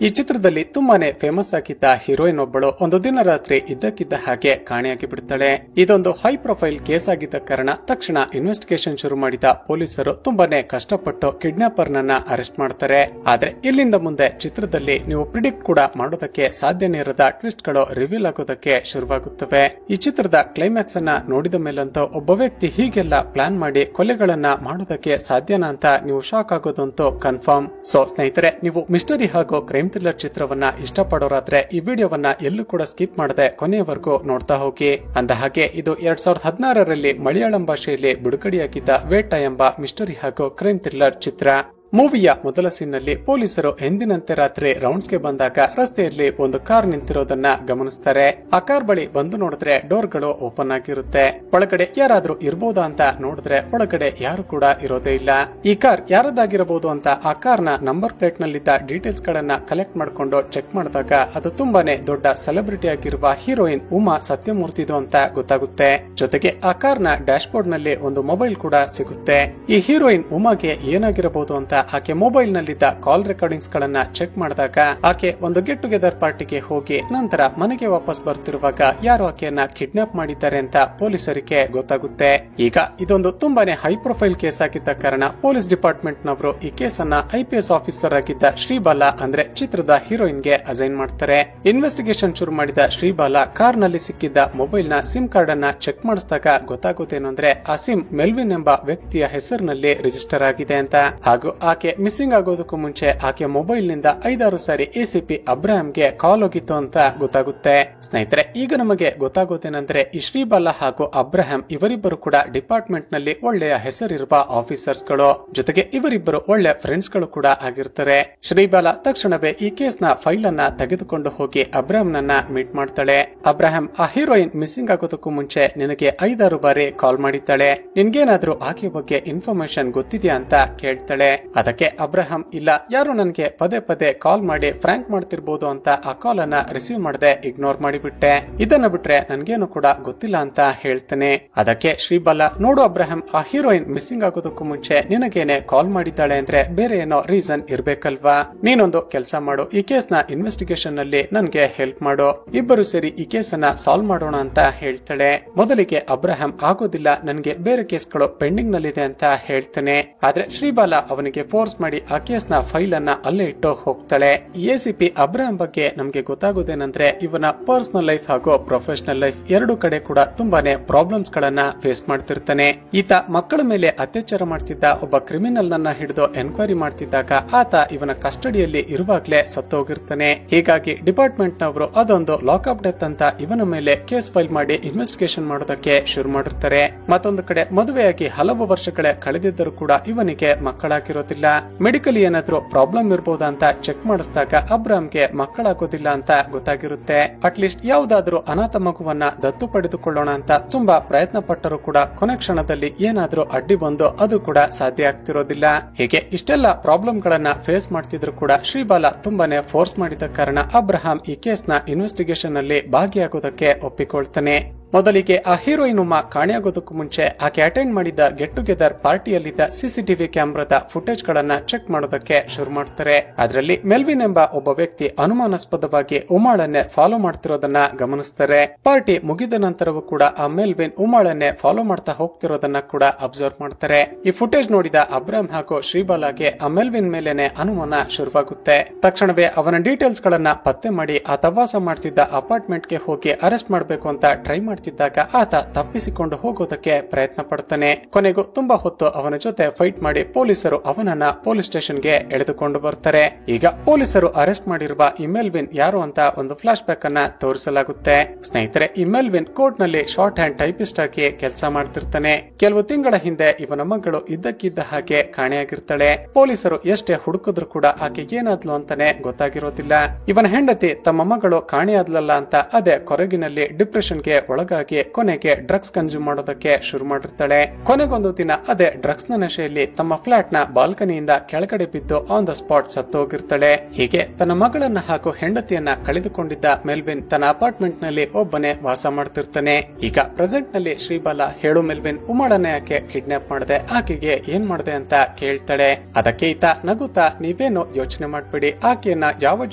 ಈ ಚಿತ್ರದಲ್ಲಿ ತುಂಬಾನೇ ಫೇಮಸ್ ಆಗಿದ್ದ ಹೀರೋಯಿನ್ ಒಬ್ಬಳು ಒಂದು ದಿನ ರಾತ್ರಿ ಇದ್ದಕ್ಕಿದ್ದ ಹಾಗೆ ಕಾಣೆಯಾಗಿ ಬಿಡ್ತಾಳೆ. ಇದೊಂದು ಹೈ ಪ್ರೊಫೈಲ್ ಕೇಸ್ ಆಗಿದ್ದ ಕಾರಣ ತಕ್ಷಣ ಇನ್ವೆಸ್ಟಿಗೇಷನ್ ಶುರು ಮಾಡಿದ ಪೊಲೀಸರು ತುಂಬಾನೇ ಕಷ್ಟಪಟ್ಟು ಕಿಡ್ನಾಪರ್ ನನ್ನ ಅರೆಸ್ಟ್ ಮಾಡ್ತಾರೆ. ಆದ್ರೆ ಇಲ್ಲಿಂದ ಮುಂದೆ ಚಿತ್ರದಲ್ಲಿ ನೀವು ಪ್ರಿಡಿಕ್ಟ್ ಕೂಡ ಮಾಡೋದಕ್ಕೆ ಸಾಧ್ಯನೇ ಇರದ ಟ್ವಿಸ್ಟ್ ಗಳು ರಿವೀಲ್ ಆಗೋದಕ್ಕೆ ಶುರುವಾಗುತ್ತವೆ. ಈ ಚಿತ್ರದ ಕ್ಲೈಮ್ಯಾಕ್ಸ್ ಅನ್ನ ನೋಡಿದ ಮೇಲಂತೂ ಒಬ್ಬ ವ್ಯಕ್ತಿ ಹೀಗೆಲ್ಲ ಪ್ಲಾನ್ ಮಾಡಿ ಕೊಲೆಗಳನ್ನ ಮಾಡೋದಕ್ಕೆ ಸಾಧ್ಯನಾ ಅಂತ ನೀವು ಶಾಕ್ ಆಗೋದಂತೂ ಕನ್ಫರ್ಮ್. ಸೊ ಸ್ನೇಹಿತರೆ, ನೀವು ಮಿಸ್ಟರಿ ಹಾಗೂ ಕ್ರೈಮ್ ಥ್ರಿಲ್ಲರ್ ಚಿತ್ರವನ್ನ ಇಷ್ಟಪಡೋರಾದ್ರೆ ಈ ವಿಡಿಯೋವನ್ನ ಎಲ್ಲೂ ಕೂಡ ಸ್ಕಿಪ್ ಮಾಡದೆ ಕೊನೆಯವರೆಗೂ ನೋಡ್ತಾ ಹೋಗಿ. ಅಂದ ಹಾಗೆ ಇದು 2016ರಲ್ಲಿ ಮಲಯಾಳಂ ಭಾಷೆಯಲ್ಲಿ ಬಿಡುಗಡೆಯಾಗಿದ್ದ ವೇಟ ಎಂಬ ಮಿಸ್ಟರಿ ಹಾಗೂ ಕ್ರೈಮ್ ಥ್ರಿಲ್ಲರ್ ಚಿತ್ರ. ಮೂವಿಯ ಮೊದಲ ಸೀನ್ನಲ್ಲಿ ಪೊಲೀಸರು ಎಂದಿನಂತೆ ರಾತ್ರಿ ರೌಂಡ್ಸ್ ಗೆ ಬಂದಾಗ ರಸ್ತೆಯಲ್ಲಿ ಒಂದು ಕಾರ್ ನಿಂತಿರೋದನ್ನ ಗಮನಿಸ್ತಾರೆ. ಆ ಕಾರ್ ಬಳಿ ಬಂದು ನೋಡಿದ್ರೆ ಡೋರ್ ಗಳು ಓಪನ್ ಆಗಿರುತ್ತೆ. ಒಳಗಡೆ ಯಾರಾದ್ರೂ ಇರ್ಬೋದಾ ಅಂತ ನೋಡಿದ್ರೆ ಒಳಗಡೆ ಯಾರು ಕೂಡ ಇರೋದೇ ಇಲ್ಲ. ಈ ಕಾರ್ ಯಾರದಾಗಿರಬಹುದು ಅಂತ ಆ ಕಾರ್ ನ ನಂಬರ್ ಪ್ಲೇಟ್ ನಲ್ಲಿದ್ದ ಡೀಟೇಲ್ಸ್ ಗಳನ್ನ ಕಲೆಕ್ಟ್ ಮಾಡ್ಕೊಂಡು ಚೆಕ್ ಮಾಡಿದಾಗ ಅದು ತುಂಬಾನೇ ದೊಡ್ಡ ಸೆಲೆಬ್ರಿಟಿ ಆಗಿರುವ ಹೀರೋಯಿನ್ ಉಮಾ ಸತ್ಯಮೂರ್ತಿದು ಅಂತ ಗೊತ್ತಾಗುತ್ತೆ. ಜೊತೆಗೆ ಆ ಕಾರ್ ನ ಡ್ಯಾಶ್ ಬೋರ್ಡ್ ನಲ್ಲಿ ಒಂದು ಮೊಬೈಲ್ ಕೂಡ ಸಿಗುತ್ತೆ. ಈ ಹೀರೋಯಿನ್ ಉಮಾಗೆ ಏನಾಗಿರಬಹುದು ಅಂತ ಆಕೆ ಮೊಬೈಲ್ ನಲ್ಲಿದ್ದ ಕಾಲ್ ರೆಕಾರ್ಡಿಂಗ್ಸ್ ಗಳನ್ನ ಚೆಕ್ ಮಾಡಿದಾಗ ಆಕೆ ಒಂದು ಗೆಟ್ ಟುಗೆದರ್ ಪಾರ್ಟಿಗೆ ಹೋಗಿ ನಂತರ ಮನೆಗೆ ವಾಪಸ್ ಬರ್ತಿರುವಾಗ ಯಾರು ಆಕೆಯನ್ನ ಕಿಡ್ನಾಪ್ ಮಾಡಿದ್ದಾರೆ ಅಂತ ಪೊಲೀಸರಿಗೆ ಗೊತ್ತಾಗುತ್ತೆ. ಈಗ ಇದೊಂದು ತುಂಬಾನೇ ಹೈ ಪ್ರೊಫೈಲ್ ಕೇಸ್ ಆಗಿದ್ದ ಕಾರಣ ಪೊಲೀಸ್ ಡಿಪಾರ್ಟ್ಮೆಂಟ್ ನವರು ಈ ಕೇಸ್ ಅನ್ನ IPS ಆಫೀಸರ್ ಆಗಿದ್ದ ಶ್ರೀಬಾಲಾ ಅಂದ್ರೆ ಚಿತ್ರದ ಹೀರೋಯಿನ್ ಗೆ ಅಸೈನ್ ಮಾಡ್ತಾರೆ. ಇನ್ವೆಸ್ಟಿಗೇಷನ್ ಶುರು ಮಾಡಿದ ಶ್ರೀಬಾಲಾ ಕಾರ್ ನಲ್ಲಿ ಸಿಕ್ಕಿದ್ದ ಮೊಬೈಲ್ ನ ಸಿಮ್ ಕಾರ್ಡ್ ಅನ್ನ ಚೆಕ್ ಮಾಡಿಸಿದಾಗ ಗೊತ್ತಾಗುತ್ತೇನು ಅಂದ್ರೆ ಆ ಸಿಮ್ ಮೆಲ್ವಿನ್ ಎಂಬ ವ್ಯಕ್ತಿಯ ಹೆಸರಿನಲ್ಲಿ ರಿಜಿಸ್ಟರ್ ಆಗಿದೆ ಅಂತ. ಹಾಗೂ ಆಕೆ ಮಿಸ್ಸಿಂಗ್ ಆಗೋದಕ್ಕೂ ಮುಂಚೆ ಆಕೆ ಮೊಬೈಲ್ ನಿಂದ 5-6 ಸಾರಿ ACP ಅಬ್ರಾಹಂಗೆ ಕಾಲ್ ಹೋಗಿತ್ತು ಅಂತ ಗೊತ್ತಾಗುತ್ತೆ. ಸ್ನೇಹಿತರೆ, ಈಗ ನಮಗೆ ಗೊತ್ತಾಗೋದೇನೆಂದ್ರೆ ಈ ಶ್ರೀಬಾಲಾ ಹಾಗೂ ಅಬ್ರಾಹಂ ಇವರಿಬ್ಬರು ಕೂಡ ಡಿಪಾರ್ಟ್ಮೆಂಟ್ ನಲ್ಲಿ ಒಳ್ಳೆಯ ಹೆಸರಿರುವ ಆಫೀಸರ್ಸ್ ಗಳು. ಜೊತೆಗೆ ಇವರಿಬ್ಬರು ಒಳ್ಳೆ ಫ್ರೆಂಡ್ಸ್ ಗಳು ಕೂಡ ಆಗಿರ್ತಾರೆ. ಶ್ರೀಬಾಲಾ ತಕ್ಷಣವೇ ಈ ಕೇಸ್ ನ ಫೈಲ್ ಅನ್ನ ತೆಗೆದುಕೊಂಡು ಹೋಗಿ ಅಬ್ರಾಹಂ ನನ್ನ ಮೀಟ್ ಮಾಡ್ತಾಳೆ. ಅಬ್ರಾಹಂ, ಆ ಹೀರೋಯಿನ್ ಮಿಸ್ಸಿಂಗ್ ಆಗೋದಕ್ಕೂ ಮುಂಚೆ ನಿನಗೆ 5-6 ಬಾರಿ ಕಾಲ್ ಮಾಡಿದ್ದಾಳೆ. ನಿನ್ಗೇನಾದ್ರೂ ಆಕೆ ಬಗ್ಗೆ ಇನ್ಫಾರ್ಮೇಶನ್ ಗೊತ್ತಿದ್ಯಾ ಅಂತ ಕೇಳ್ತಾಳೆ. ಅದಕ್ಕೆ ಅಬ್ರಾಹಂ, ಇಲ್ಲ, ಯಾರು ನನ್ಗೆ ಪದೇ ಪದೇ ಕಾಲ್ ಮಾಡಿ ಫ್ರಾಂಕ್ ಮಾಡ್ತಿರ್ಬೋದು ಅಂತ ಆ ಕಾಲ್ ಅನ್ನ ರಿಸೀವ್ ಮಾಡದೆ ಇಗ್ನೋರ್ ಮಾಡಿಬಿಟ್ಟೆ. ಇದನ್ನ ಬಿಟ್ರೆ ನನ್ಗೇನು ಕೂಡ ಗೊತ್ತಿಲ್ಲ ಅಂತ ಹೇಳ್ತೇನೆ. ಅದಕ್ಕೆ ಶ್ರೀಬಾಲಾ, ನೋಡು ಅಬ್ರಾಹಂ, ಆ ಹೀರೋಯಿನ್ ಮಿಸ್ಸಿಂಗ್ ಆಗೋದಕ್ಕೂ ಮುಂಚೆ ನಿನಗೇನೆ ಕಾಲ್ ಮಾಡಿದ್ದಾಳೆ ಅಂದ್ರೆ ಬೇರೆ ಏನೋ ರೀಸನ್ ಇರ್ಬೇಕಲ್ವಾ. ನೀನೊಂದು ಕೆಲಸ ಮಾಡು, ಈ ಕೇಸ್ ನ ಇನ್ವೆಸ್ಟಿಗೇಷನ್ ನಲ್ಲಿ ನನ್ಗೆ ಹೆಲ್ಪ್ ಮಾಡು. ಇಬ್ಬರು ಸೇರಿ ಈ ಕೇಸ್ ಅನ್ನ ಸಾಲ್ವ್ ಮಾಡೋಣ ಅಂತ ಹೇಳ್ತಾಳೆ. ಮೊದಲಿಗೆ ಅಬ್ರಾಹಂ, ಆಗೋದಿಲ್ಲ, ನನ್ಗೆ ಬೇರೆ ಕೇಸ್ಗಳು ಪೆಂಡಿಂಗ್ ನಲ್ಲಿದೆ ಅಂತ ಹೇಳ್ತೇನೆ. ಆದ್ರೆ ಶ್ರೀಬಾಲಾ ಅವನಿಗೆ ಫೋರ್ಸ್ ಮಾಡಿ ಆ ಕೇಸ್ ನ ಫೈಲ್ ಅನ್ನ ಅಲ್ಲೇ ಇಟ್ಟು ಹೋಗ್ತಾಳೆ. ACP ಅಬ್ರಾಹಂ ಬಗ್ಗೆ ನಮ್ಗೆ ಗೊತ್ತಾಗೋದೇನಂದ್ರೆ ಇವನ ಪರ್ಸನಲ್ ಲೈಫ್ ಹಾಗೂ ಪ್ರೊಫೆಷನಲ್ ಲೈಫ್ ಎರಡು ಕಡೆ ಕೂಡ ತುಂಬಾನೇ ಪ್ರಾಬ್ಲಮ್ಸ್ ಗಳನ್ನ ಫೇಸ್ ಮಾಡ್ತಿರ್ತಾನೆ. ಈತ ಮಕ್ಕಳ ಮೇಲೆ ಅತ್ಯಾಚಾರ ಮಾಡ್ತಿದ್ದ ಒಬ್ಬ ಕ್ರಿಮಿನಲ್ ನನ್ನ ಹಿಡಿದು ಎನ್ಕ್ವೈರಿ ಮಾಡ್ತಿದ್ದಾಗ ಆತ ಇವನ ಕಸ್ಟಡಿಯಲ್ಲಿ ಇರುವಾಗ್ಲೇ ಸತ್ತೋಗಿರ್ತಾನೆ. ಹೀಗಾಗಿ ಡಿಪಾರ್ಟ್ಮೆಂಟ್ ನವರು ಅದೊಂದು ಲಾಕ್ಅಪ್ ಡೆತ್ ಅಂತ ಇವನ ಮೇಲೆ ಕೇಸ್ ಫೈಲ್ ಮಾಡಿ ಇನ್ವೆಸ್ಟಿಗೇಷನ್ ಮಾಡೋದಕ್ಕೆ ಶುರು ಮಾಡಿರ್ತಾರೆ. ಮತ್ತೊಂದು ಕಡೆ ಮದುವೆಯಾಗಿ ಹಲವು ವರ್ಷಗಳೇ ಕಳೆದಿದ್ದರೂ ಕೂಡ ಇವನಿಗೆ ಮಕ್ಕಳಾಗಿರೋದಿಲ್ಲ. ಮೆಡಿಕಲ್ ಏನಾದ್ರೂ ಪ್ರಾಬ್ಲಮ್ ಇರಬಹುದಾ ಅಂತ ಚೆಕ್ ಮಾಡಿಸಿದಾಗ ಅಬ್ರಾಮ್ಗೆ ಮಕ್ಕಳಾಗೋದಿಲ್ಲ ಅಂತ ಗೊತ್ತಾಗಿರುತ್ತೆ. ಅಟ್ಲೀಸ್ಟ್ ಯಾವುದಾದ್ರೂ ಅನಾಥ ಮಗುವನ್ನ ದತ್ತು ಪಡೆದುಕೊಳ್ಳೋಣ ಅಂತ ತುಂಬಾ ಪ್ರಯತ್ನ ಪಟ್ಟರೂ ಕೂಡ ಕೊನೆ ಕ್ಷಣದಲ್ಲಿ ಏನಾದ್ರೂ ಅಡ್ಡಿ ಬಂದು ಅದು ಕೂಡ ಸಾಧ್ಯ ಆಗ್ತಿರೋದಿಲ್ಲ. ಹೀಗೆ ಇಷ್ಟೆಲ್ಲ ಪ್ರಾಬ್ಲಮ್ ಗಳನ್ನ ಫೇಸ್ ಮಾಡ್ತಿದ್ರು ಕೂಡ ಶ್ರೀಬಾಲಾ ತುಂಬಾನೇ ಫೋರ್ಸ್ ಮಾಡಿದ ಕಾರಣ ಅಬ್ರಹಾಂ ಈ ಕೇಸ್ ನ ಇನ್ವೆಸ್ಟಿಗೇಷನ್ ನಲ್ಲಿ ಭಾಗಿಯಾಗೋದಕ್ಕೆ ಒಪ್ಪಿಕೊಳ್ತಾನೆ. ಮೊದಲಿಗೆ ಆ ಹೀರೋಯಿನ್ ಉಮಾ ಕಾಣೆಯಾಗೋದಕ್ಕೂ ಮುಂಚೆ ಆಕೆ ಅಟೆಂಡ್ ಮಾಡಿದ್ದ ಗೆಟ್ ಟುಗೆದರ್ ಪಾರ್ಟಿಯಲ್ಲಿದ್ದ CCTV ಕ್ಯಾಮೆರಾದ ಫುಟೇಜ್ ಗಳನ್ನ ಚೆಕ್ ಮಾಡೋದಕ್ಕೆ ಶುರು ಮಾಡ್ತಾರೆ. ಅದರಲ್ಲಿ ಮೆಲ್ವಿನ್ ಎಂಬ ಒಬ್ಬ ವ್ಯಕ್ತಿ ಅನುಮಾನಾಸ್ಪದವಾಗಿ ಉಮಾಳನ್ನೇ ಫಾಲೋ ಮಾಡ್ತಿರೋದನ್ನ ಗಮನಿಸ್ತಾರೆ. ಪಾರ್ಟಿ ಮುಗಿದ ನಂತರವೂ ಕೂಡ ಆ ಮೆಲ್ವಿನ್ ಉಮಾಳನ್ನೇ ಫಾಲೋ ಮಾಡ್ತಾ ಹೋಗ್ತಿರೋದನ್ನ ಕೂಡ ಅಬ್ಸರ್ವ್ ಮಾಡ್ತಾರೆ. ಈ ಫುಟೇಜ್ ನೋಡಿದ ಅಬ್ರಾಹಂ ಹಾಗೂ ಶ್ರೀಬಾಲಾಗೆ ಆ ಮೆಲ್ವಿನ್ ಮೇಲೆನೆ ಅನುಮಾನ ಶುರುವಾಗುತ್ತೆ. ತಕ್ಷಣವೇ ಅವನ ಡೀಟೇಲ್ಸ್ ಗಳನ್ನ ಪತ್ತೆ ಮಾಡಿ ಆತ ವಾಸ ಮಾಡ್ತಿದ್ದ ಅಪಾರ್ಟ್ಮೆಂಟ್ ಗೆ ಹೋಗಿ ಅರೆಸ್ಟ್ ಮಾಡಬೇಕು ಅಂತ ಟ್ರೈ ಮಾಡ್ತಿದ್ದಾಗ ಆತ ತಪ್ಪಿಸಿಕೊಂಡು ಹೋಗೋದಕ್ಕೆ ಪ್ರಯತ್ನ ಪಡ್ತಾನೆ. ಕೊನೆಗೂ ತುಂಬಾ ಹೊತ್ತು ಅವನ ಜೊತೆ ಫೈಟ್ ಮಾಡಿ ಪೊಲೀಸರು ಅವನನ್ನ ಪೊಲೀಸ್ ಸ್ಟೇಷನ್ ಗೆ ಎಳೆದುಕೊಂಡು ಬರ್ತಾರೆ. ಈಗ ಪೊಲೀಸರು ಅರೆಸ್ಟ್ ಮಾಡಿರುವ ಈ ಮೆಲ್ವಿನ್ ಯಾರು ಅಂತ ಒಂದು ಫ್ಲಾಶ್ ಬ್ಯಾಕ್ ಅನ್ನ ತೋರಿಸಲಾಗುತ್ತೆ. ಸ್ನೇಹಿತರೆ, ಈ ಮೆಲ್ವಿನ್ ಕೋರ್ಟ್ ನಲ್ಲಿ ಶಾರ್ಟ್ ಹ್ಯಾಂಡ್ ಟೈಪಿಸ್ಟ್ ಆಗಿ ಕೆಲಸ ಮಾಡ್ತಿರ್ತಾನೆ. ಕೆಲವು ತಿಂಗಳ ಹಿಂದೆ ಇವನ ಮಗಳು ಇದ್ದಕ್ಕಿದ್ದ ಹಾಗೆ ಕಾಣೆಯಾಗಿರ್ತಾಳೆ. ಪೊಲೀಸರು ಎಷ್ಟೇ ಹುಡುಕಿದ್ರು ಕೂಡ ಆಕೆ ಏನಾದ್ಲು ಅಂತಾನೆ ಗೊತ್ತಾಗಿರೋದಿಲ್ಲ. ಇವನ ಹೆಂಡತಿ ತಮ್ಮ ಮಗಳು ಕಾಣೆಯಾದ್ಲಲ್ಲ ಅಂತ ಅದೇ ಕೊರಗಿನಲ್ಲಿ ಡಿಪ್ರೆಷನ್ ಗೆ ಒಳಗ ಒಳಗಾಗಿ ಕೊನೆಗೆ ಡ್ರಗ್ಸ್ ಕನ್ಸ್ಯೂಮ್ ಮಾಡೋದಕ್ಕೆ ಶುರು ಮಾಡಿರ್ತಾಳೆ. ಕೊನೆಗೊಂದು ದಿನ ಅದೇ ಡ್ರಗ್ಸ್ ನ ನಶೆಯಲ್ಲಿ ತಮ್ಮ ಫ್ಲಾಟ್ ನ ಬಾಲ್ಕನಿಯಿಂದ ಕೆಳಗಡೆ ಬಿದ್ದು ಆನ್ ದ ಸ್ಪಾಟ್ ಸತ್ತು ಹೋಗಿರ್ತಾಳೆ. ಹೀಗೆ ತನ್ನ ಮಗಳನ್ನ ಹಾಗೂ ಹೆಂಡತಿಯನ್ನ ಕಳೆದುಕೊಂಡಿದ್ದ ಮೆಲ್ವಿನ್ ತನ್ನ ಅಪಾರ್ಟ್ಮೆಂಟ್ ನಲ್ಲಿ ಒಬ್ಬನೇ ವಾಸ ಮಾಡ್ತಿರ್ತಾನೆ. ಈಗ ಪ್ರೆಸೆಂಟ್ ನಲ್ಲಿ ಶ್ರೀಬಾಲ, ಹೇಳು ಮೆಲ್ವಿನ್, ಉಮಾಳನ್ನ ಯಾಕೆ ಕಿಡ್ನಾಪ್ ಮಾಡಿದೆ, ಆಕೆಗೆ ಏನ್ ಮಾಡಿದೆ ಅಂತ ಕೇಳ್ತಾಳೆ. ಅದಕ್ಕೆ ಈತ ನಗುತ್ತಾ, ನೀವೇನು ಯೋಚನೆ ಮಾಡ್ಬೇಡಿ, ಆಕೆಯನ್ನ ಯಾವ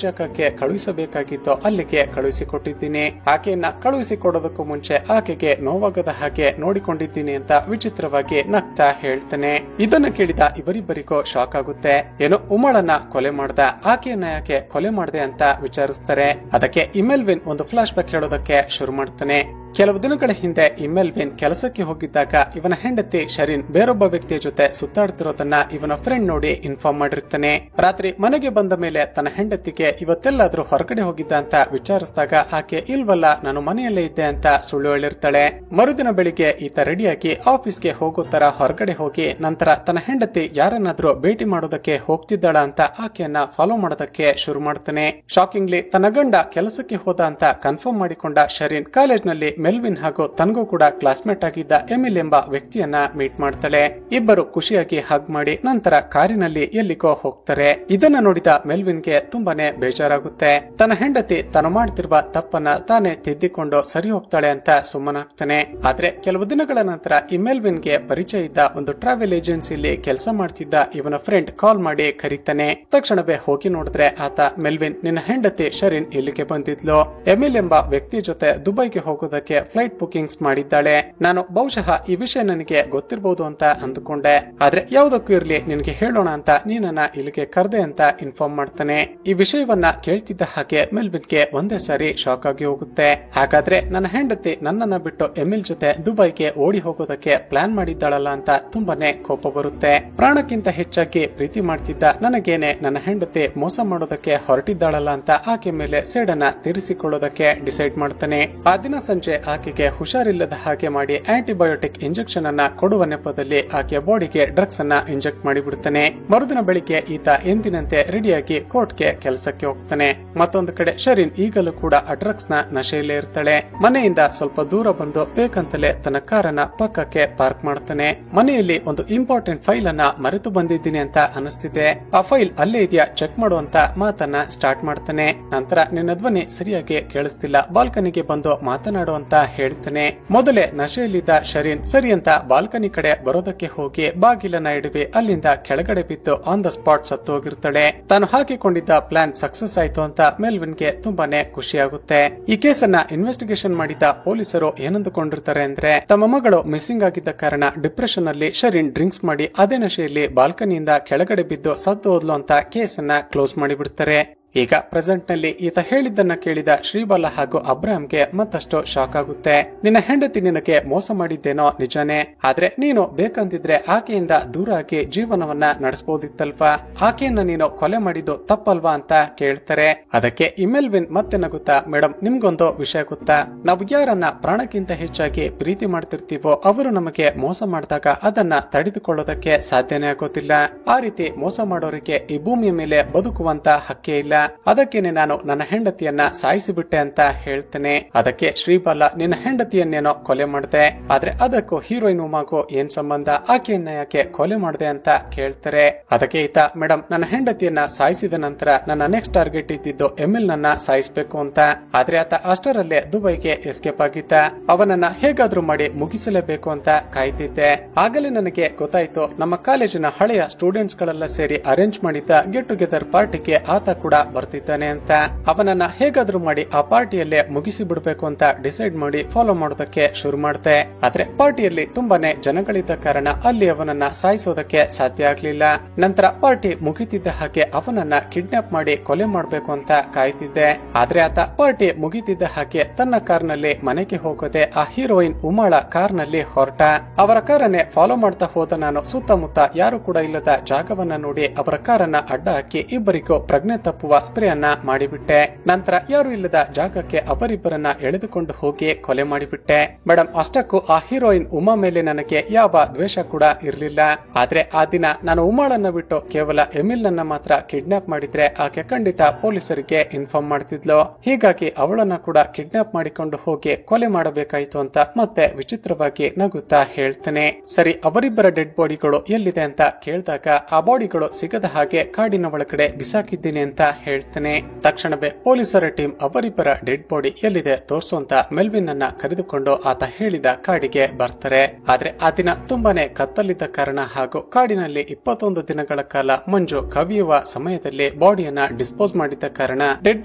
ಜಾಗಕ್ಕೆ ಕಳುಹಿಸಬೇಕಾಗಿತ್ತೋ ಅಲ್ಲಿಗೆ ಕಳುಹಿಸಿಕೊಟ್ಟಿದ್ದೀನಿ. ಆಕೆಯನ್ನ ಕಳುಹಿಸಿಕೊಡೋದಕ್ಕೂ ಮುಂಚೆ ಆಕೆಗೆ ನೋವಾಗದ ಹಾಗೆ ನೋಡಿಕೊಂಡಿದ್ದೀನಿ ಅಂತ ವಿಚಿತ್ರವಾಗಿ ನಗ್ತಾ ಹೇಳ್ತಾನೆ. ಇದನ್ನ ಕೇಳಿದ ಇವರಿಬ್ಬರಿಗೂ ಶಾಕ್ ಆಗುತ್ತೆ. ಏನು, ಉಮಾಳನ್ನ ಕೊಲೆ ಮಾಡ್ದ, ಆಕೆಯನ್ನ ಯಾಕೆ ಕೊಲೆ ಮಾಡ್ದೆ ಅಂತ ವಿಚಾರಿಸ್ತಾರೆ. ಅದಕ್ಕೆ ಮೆಲ್ವಿನ್ ಒಂದು ಫ್ಲಾಶ್ ಬ್ಯಾಕ್ ಹೇಳೋದಕ್ಕೆ ಶುರು ಮಾಡ್ತಾನೆ. ಕೆಲವು ದಿನಗಳ ಹಿಂದೆ ಮೆಲ್ವಿನ್ ಕೆಲಸಕ್ಕೆ ಹೋಗಿದ್ದಾಗ ಇವನ ಹೆಂಡತಿ ಶರೀನ್ ಬೇರೊಬ್ಬ ವ್ಯಕ್ತಿಯ ಜೊತೆ ಸುತ್ತಾಡ್ತಿರೋದನ್ನ ಇವನ ಫ್ರೆಂಡ್ ನೋಡಿ ಇನ್ಫಾರ್ಮ್ ಮಾಡಿರ್ತಾನೆ. ರಾತ್ರಿ ಮನೆಗೆ ಬಂದ ಮೇಲೆ ತನ್ನ ಹೆಂಡತಿಗೆ ಇವತ್ತೆಲ್ಲಾದ್ರೂ ಹೊರಗಡೆ ಹೋಗಿದ್ದ ಅಂತ ವಿಚಾರಿಸಿದಾಗ ಆಕೆ ಇಲ್ವಲ್ಲ, ನಾನು ಮನೆಯಲ್ಲೇ ಇದ್ದೆ ಅಂತ ಸುಳ್ಳು ಹೇಳಿರ್ತಾಳೆ. ಮರುದಿನ ಬೆಳಿಗ್ಗೆ ಈತ ರೆಡಿಯಾಗಿ ಆಫೀಸ್ಗೆ ಹೋಗೋ ತರ ಹೊರಗಡೆ ಹೋಗಿ ನಂತರ ತನ್ನ ಹೆಂಡತಿ ಯಾರನ್ನಾದ್ರೂ ಭೇಟಿ ಮಾಡೋದಕ್ಕೆ ಹೋಗ್ತಿದ್ದಾಳ ಅಂತ ಆಕೆಯನ್ನ ಫಾಲೋ ಮಾಡೋದಕ್ಕೆ ಶುರು ಮಾಡ್ತಾನೆ. ಶಾಕಿಂಗ್ಲಿ ತನ್ನ ಗಂಡ ಕೆಲಸಕ್ಕೆ ಹೋದ ಅಂತ ಕನ್ಫರ್ಮ್ ಮಾಡಿಕೊಂಡ ಶರೀನ್ ಕಾಲೇಜ್ ನಲ್ಲಿ ಮೆಲ್ವಿನ್ ಹಾಗೂ ತನಗೂ ಕೂಡ ಕ್ಲಾಸ್ಮೇಟ್ ಆಗಿದ್ದ ಎಮಿಲ್ ಎಂಬ ವ್ಯಕ್ತಿಯನ್ನ ಮೀಟ್ ಮಾಡ್ತಾಳೆ. ಇಬ್ಬರು ಖುಷಿಯಾಗಿ ಹಗ್ ಮಾಡಿ ನಂತರ ಕಾರಿನಲ್ಲಿ ಎಲ್ಲಿಗೋ ಹೋಗ್ತಾರೆ. ಇದನ್ನ ನೋಡಿದ ಮೆಲ್ವಿನ್ಗೆ ತುಂಬಾನೇ ಬೇಜಾರಾಗುತ್ತೆ. ತನ್ನ ಹೆಂಡತಿ ತಾನು ಮಾಡ್ತಿರುವ ತಪ್ಪನ್ನ ತಾನೇ ತಿದ್ದಿಕೊಂಡು ಸರಿ ಹೋಗ್ತಾಳೆ ಅಂತ ಸುಮ್ಮನಾಗ್ತಾನೆ. ಆದ್ರೆ ಕೆಲವು ದಿನಗಳ ನಂತರ ಈ ಮೆಲ್ವಿನ್ಗೆ ಪರಿಚಯ ಇದ್ದ ಒಂದು ಟ್ರಾವೆಲ್ ಏಜೆನ್ಸಿಯಲ್ಲಿ ಕೆಲಸ ಮಾಡ್ತಿದ್ದ ಇವನ ಫ್ರೆಂಡ್ ಕಾಲ್ ಮಾಡಿ ಕರೀತಾನೆ. ತಕ್ಷಣವೇ ಹೋಗಿ ನೋಡಿದ್ರೆ ಆತ, ಮೆಲ್ವಿನ್, ನಿನ್ನ ಹೆಂಡತಿ ಶರೀನ್ ಇಲ್ಲಿಗೆ ಬಂದಿದ್ಲು. ಎಮಿಲ್ ಎಂಬ ವ್ಯಕ್ತಿ ಜೊತೆ ದುಬೈಗೆ ಹೋಗೋದಕ್ಕೆ ಫ್ಲೈಟ್ ಬುಕಿಂಗ್ಸ್ ಮಾಡಿದ್ದಾಳೆ. ನಾನು ಬಹುಶಃ ಈ ವಿಷಯ ನನಗೆ ಗೊತ್ತಿರಬಹುದು ಅಂತ ಅಂದುಕೊಂಡೆ, ಆದ್ರೆ ಯಾವುದಕ್ಕೂ ಇರ್ಲಿ ನಿನಗೆ ಹೇಳೋಣ ಅಂತ ನೀನನ್ನ ಇಲ್ಲಿಗೆ ಕರೆದೆ ಅಂತ ಇನ್ಫಾರ್ಮ್ ಮಾಡ್ತಾನೆ. ಈ ವಿಷಯವನ್ನ ಕೇಳ್ತಿದ್ದ ಹಾಗೆ ಮೆಲ್ವಿನ್ಗೆ ಒಂದೇ ಸಾರಿ ಶಾಕ್ ಆಗಿ ಹೋಗುತ್ತೆ. ಹಾಗಾದ್ರೆ ನನ್ನ ಹೆಂಡತಿ ನನ್ನನ್ನ ಬಿಟ್ಟು ಎಮಿಲ್ ಜೊತೆ ದುಬೈಗೆ ಓಡಿ ಹೋಗೋದಕ್ಕೆ ಪ್ಲಾನ್ ಮಾಡಿದ್ದಾಳಲ್ಲ ಅಂತ ತುಂಬಾನೇ ಕೋಪ ಬರುತ್ತೆ. ಪ್ರಾಣಕ್ಕಿಂತ ಹೆಚ್ಚಾಗಿ ಪ್ರೀತಿ ಮಾಡ್ತಿದ್ದ ನನಗೇನೆ ನನ್ನ ಹೆಂಡತಿ ಮೋಸ ಮಾಡೋದಕ್ಕೆ ಹೊರಟಿದ್ದಾಳಲ್ಲ ಅಂತ ಆಕೆ ಮೇಲೆ ಸೇಡನ್ನ ತೀರಿಸಿಕೊಳ್ಳೋದಕ್ಕೆ ಡಿಸೈಡ್ ಮಾಡ್ತಾನೆ. ಆ ದಿನ ಸಂಜೆ ಆಕೆಗೆ ಹುಷಾರಿಲ್ಲದ ಹಾಗೆ ಮಾಡಿ ಆಂಟಿಬಯೋಟಿಕ್ ಇಂಜೆಕ್ಷನ್ ಅನ್ನ ಕೊಡುವ ನೆಪದಲ್ಲಿ ಆಕೆಯ ಬಾಡಿಗೆ ಡ್ರಗ್ಸ್ ಅನ್ನ ಇಂಜೆಕ್ಟ್ ಮಾಡಿಬಿಡ್ತಾನೆ. ಮರುದಿನ ಬೆಳಿಗ್ಗೆ ಈತ ಎಂದಿನಂತೆ ರೆಡಿಯಾಗಿ ಕೋರ್ಟ್ಗೆ ಕೆಲಸಕ್ಕೆ ಹೋಗ್ತಾನೆ. ಮತ್ತೊಂದು ಕಡೆ ಶರೀನ್ ಈಗಲೂ ಕೂಡ ಆ ಡ್ರಗ್ಸ್ ನ ನಶೆಯಲ್ಲೇ ಇರ್ತಾಳೆ. ಮನೆಯಿಂದ ಸ್ವಲ್ಪ ದೂರ ಬಂದು ಬೇಕಂತಲೇ ತನ್ನ ಕಾರನ್ನ ಪಕ್ಕಕ್ಕೆ ಪಾರ್ಕ್ ಮಾಡ್ತಾನೆ. ಮನೆಯಲ್ಲಿ ಒಂದು ಇಂಪಾರ್ಟೆಂಟ್ ಫೈಲ್ ಅನ್ನ ಮರೆತು ಬಂದಿದ್ದೀನಿ ಅಂತ ಅನಿಸ್ತಿದೆ, ಆ ಫೈಲ್ ಅಲ್ಲೇ ಇದೆಯಾ ಚೆಕ್ ಮಾಡುವಂತ ಮಾತನ್ನ ಸ್ಟಾರ್ಟ್ ಮಾಡ್ತಾನೆ. ನಂತರ ನಿನ್ನ ಧ್ವನಿ ಸರಿಯಾಗಿ ಕೇಳಿಸ್ತಿಲ್ಲ, ಬಾಲ್ಕನಿಗೆ ಬಂದು ಮಾತನಾಡುವಂತ ಹೇಳ್ತಾನೆ. ಮೊದಲೇ ನಶೆಯಲ್ಲಿದ್ದ ಶರೀನ್ ಸರಿ ಅಂತ ಬಾಲ್ಕನಿ ಕಡೆ ಬರೋದಕ್ಕೆ ಹೋಗಿ ಬಾಗಿಲನ್ನ ಇಡುವೆ ಅಲ್ಲಿಂದ ಕೆಳಗಡೆ ಬಿದ್ದು ಆನ್ ದ ಸ್ಪಾಟ್ ಸತ್ತು ಹೋಗಿರ್ತಾಳೆ. ತಾನು ಹಾಕಿಕೊಂಡಿದ್ದ ಪ್ಲಾನ್ ಸಕ್ಸಸ್ ಆಯ್ತು ಅಂತ ಮೆಲ್ವಿನ್ಗೆ ತುಂಬಾನೇ ಖುಷಿಯಾಗುತ್ತೆ. ಈ ಕೇಸನ್ನ ಇನ್ವೆಸ್ಟಿಗೇಷನ್ ಮಾಡಿದ ಪೊಲೀಸರು ಏನಂದುಕೊಂಡಿರ್ತಾರೆ ಅಂದ್ರೆ, ತಮ್ಮ ಮಗಳು ಮಿಸ್ಸಿಂಗ್ ಆಗಿದ್ದ ಕಾರಣ ಡಿಪ್ರೆಷನ್ ಅಲ್ಲಿ ಶರೀನ್ ಡ್ರಿಂಕ್ಸ್ ಮಾಡಿ ಅದೇ ನಶೆಯಲ್ಲಿ ಬಾಲ್ಕನಿಯಿಂದ ಕೆಳಗಡೆ ಬಿದ್ದು ಸತ್ತು ಹೋದ್ಲು ಅಂತ ಕೇಸನ್ನ ಕ್ಲೋಸ್ ಮಾಡಿಬಿಡ್ತಾರೆ. ಈಗ ಪ್ರೆಸೆಂಟ್ ನಲ್ಲಿ ಈತ ಹೇಳಿದ್ದನ್ನ ಕೇಳಿದ ಶ್ರೀಬಾಲ ಹಾಗೂ ಅಬ್ರಾಮ್ಗೆ ಮತ್ತಷ್ಟು ಶಾಕ್ ಆಗುತ್ತೆ. ನಿನ್ನ ಹೆಂಡತಿ ನಿನಗೆ ಮೋಸ ಮಾಡಿದ್ದೇನೋ ನಿಜಾನೇ, ಆದ್ರೆ ನೀನು ಬೇಕಂತಿದ್ರೆ ಆಕೆಯಿಂದ ದೂರ ಆಗಿ ಜೀವನವನ್ನ ನಡೆಸಬಹುದಿತ್ತಲ್ವಾ, ಆಕೆಯನ್ನ ನೀನು ಕೊಲೆ ಮಾಡಿದ್ದು ತಪ್ಪಲ್ವಾ ಅಂತ ಕೇಳ್ತಾರೆ. ಅದಕ್ಕೆ ಮೆಲ್ವಿನ್ ಮತ್ತೆ ನಗುತ್ತಾ, ಮೇಡಮ್, ನಿಮ್ಗೊಂದು ವಿಷಯ ಗೊತ್ತಾ, ನಾವು ಯಾರನ್ನ ಪ್ರಾಣಕ್ಕಿಂತ ಹೆಚ್ಚಾಗಿ ಪ್ರೀತಿ ಮಾಡ್ತಿರ್ತೀವೋ ಅವರು ನಮಗೆ ಮೋಸ ಮಾಡಿದಾಗ ಅದನ್ನ ತಡೆದುಕೊಳ್ಳೋದಕ್ಕೆ ಸಾಧ್ಯನೇ ಆಗೋದಿಲ್ಲ. ಆ ರೀತಿ ಮೋಸ ಮಾಡೋರಿಗೆ ಈ ಭೂಮಿಯ ಮೇಲೆ ಬದುಕುವಂತ ಹಕ್ಕೇ ಇಲ್ಲ. ಅದಕ್ಕೇನೆ ನಾನು ನನ್ನ ಹೆಂಡತಿಯನ್ನ ಸಾಯಿಸಿಬಿಟ್ಟೆ ಅಂತ ಹೇಳ್ತೇನೆ. ಅದಕ್ಕೆ ಶ್ರೀಬಾಲ, ನಿನ್ನ ಹೆಂಡತಿಯನ್ನೇನೋ ಕೊಲೆ ಮಾಡಿದೆ, ಆದ್ರೆ ಅದಕ್ಕೂ ಹೀರೋಯಿನ್ ಉಮಾಗೂ ಏನ್ ಸಂಬಂಧ, ಆಕೆಯನ್ನ ಯಾಕೆ ಕೊಲೆ ಮಾಡಿದೆ ಅಂತ ಕೇಳ್ತಾರೆ. ಅದಕ್ಕೆ ಈತ, ಮೇಡಮ್, ನನ್ನ ಹೆಂಡತಿಯನ್ನ ಸಾಯಿಸಿದ ನಂತರ ನನ್ನ ನೆಕ್ಸ್ಟ್ ಟಾರ್ಗೆಟ್ ಇದ್ದಿದ್ದು ಎಮಿಲ್ ನನ್ನ ಸಾಯಿಸಬೇಕು ಅಂತ, ಆದ್ರೆ ಆತ ಅಷ್ಟರಲ್ಲೇ ದುಬೈಗೆ ಎಸ್ಕೇಪ್ ಆಗಿದ್ದ. ಅವನನ್ನ ಹೇಗಾದ್ರೂ ಮಾಡಿ ಮುಗಿಸಲೇಬೇಕು ಅಂತ ಕಾಯ್ತಿದ್ದೆ. ಆಗಲೇ ನನಗೆ ಗೊತ್ತಾಯ್ತು, ನಮ್ಮ ಕಾಲೇಜಿನ ಹಳೆಯ ಸ್ಟೂಡೆಂಟ್ಸ್ ಗಳೆಲ್ಲ ಸೇರಿ ಅರೇಂಜ್ ಮಾಡಿದ್ದ ಗೆಟ್ ಟುಗೆದರ್ ಪಾರ್ಟಿಗೆ ಆತ ಕೂಡ ಬರ್ತಿದ್ದಾನೆ ಅಂತ. ಅವನನ್ನ ಹೇಗಾದ್ರೂ ಮಾಡಿ ಆ ಪಾರ್ಟಿಯಲ್ಲೇ ಮುಗಿಸಿ ಬಿಡಬೇಕು ಅಂತ ಡಿಸೈಡ್ ಮಾಡಿ ಫಾಲೋ ಮಾಡೋದಕ್ಕೆ ಶುರು ಮಾಡ್ದೆ. ಆದ್ರೆ ಪಾರ್ಟಿಯಲ್ಲಿ ತುಂಬಾನೇ ಜನಗಳಿದ್ದ ಕಾರಣ ಅಲ್ಲಿ ಅವನನ್ನ ಸಾಯಿಸೋದಕ್ಕೆ ಸಾಧ್ಯ ಆಗ್ಲಿಲ್ಲ. ನಂತರ ಪಾರ್ಟಿ ಮುಗಿತಿದ್ದ ಹಾಗೆ ಅವನನ್ನ ಕಿಡ್ನಾಪ್ ಮಾಡಿ ಕೊಲೆ ಮಾಡ್ಬೇಕು ಅಂತ ಕಾಯ್ತಿದ್ದೆ. ಆದ್ರೆ ಆತ ಪಾರ್ಟಿ ಮುಗಿತಿದ್ದ ಹಾಗೆ ತನ್ನ ಕಾರ್ನಲ್ಲಿ ಮನೆಗೆ ಹೋಗೋದೆ ಆ ಹೀರೋಯಿನ್ ಉಮಾಳ ಕಾರ್ನಲ್ಲಿ ಹೊರಟ. ಅವರ ಕಾರನ್ನೇ ಫಾಲೋ ಮಾಡ್ತಾ ಹೋದ ನಾನು ಸುತ್ತಮುತ್ತ ಯಾರು ಕೂಡ ಇಲ್ಲದ ಜಾಗವನ್ನ ನೋಡಿ ಅವರ ಕಾರನ್ನ ಅಡ್ಡ ಹಾಕಿ ಇಬ್ಬರಿಗೂ ಪ್ರಜ್ಞೆ ತಪ್ಪುವ ಇರುವ ಸ್ಪ್ರೇ ಅನ್ನ ಮಾಡಿಬಿಟ್ಟೆ. ನಂತರ ಯಾರು ಇಲ್ಲದ ಜಾಗಕ್ಕೆ ಅವರಿಬ್ಬರನ್ನ ಎಳೆದುಕೊಂಡು ಹೋಗಿ ಕೊಲೆ ಮಾಡಿಬಿಟ್ಟೆ. ಮೇಡಮ್, ಅಷ್ಟಕ್ಕೂ ಆ ಹೀರೋಯಿನ್ ಉಮಾ ಮೇಲೆ ನನಗೆ ಯಾವ ದ್ವೇಷ ಕೂಡ ಇರಲಿಲ್ಲ. ಆದ್ರೆ ಆ ದಿನ ನಾನು ಉಮಾಳನ್ನ ಬಿಟ್ಟು ಕೇವಲ ಎಮಿಲ್ ನನ್ನ ಮಾತ್ರ ಕಿಡ್ನಾಪ್ ಮಾಡಿದ್ರೆ ಆಕೆ ಖಂಡಿತ ಪೊಲೀಸರಿಗೆ ಇನ್ಫಾರ್ಮ್ ಮಾಡ್ತಿದ್ಲು. ಹೀಗಾಗಿ ಅವಳನ್ನ ಕೂಡ ಕಿಡ್ನಾಪ್ ಮಾಡಿಕೊಂಡು ಹೋಗಿ ಕೊಲೆ ಮಾಡಬೇಕಾಯ್ತು ಅಂತ ಮತ್ತೆ ವಿಚಿತ್ರವಾಗಿ ನಗುತ್ತಾ ಹೇಳ್ತೇನೆ. ಸರಿ, ಅವರಿಬ್ಬರ ಡೆಡ್ ಬಾಡಿಗಳು ಎಲ್ಲಿದೆ ಅಂತ ಕೇಳಿದಾಗ ಆ ಬಾಡಿಗಳು ಸಿಗದ ಹಾಗೆ ಕಾಡಿನ ಒಳಗಡೆ ಬಿಸಾಕಿದ್ದೀನಿ ಅಂತ ಹೇಳ್ತೇನೆ. ತಕ್ಷಣವೇ ಪೊಲೀಸರ ಟೀಮ್ ಅವರಿಬ್ಬರ ಡೆಡ್ ಬಾಡಿ ಎಲ್ಲಿದೆ ತೋರ್ಸು ಅಂತ ಮೆಲ್ವಿನ್ ಅನ್ನ ಕರೆದುಕೊಂಡು ಆತ ಹೇಳಿದ ಕಾಡಿಗೆ ಬರ್ತಾರೆ. ಆದ್ರೆ ಆ ದಿನ ತುಂಬಾನೇ ಕತ್ತಲಿದ್ದ ಕಾರಣ ಹಾಗೂ ಕಾಡಿನಲ್ಲಿ 21 ದಿನಗಳ ಕಾಲ ಮಂಜು ಕವಿಯುವ ಸಮಯದಲ್ಲಿ ಬಾಡಿಯನ್ನ ಡಿಸ್ಪೋಸ್ ಮಾಡಿದ್ದ ಕಾರಣ ಡೆಡ್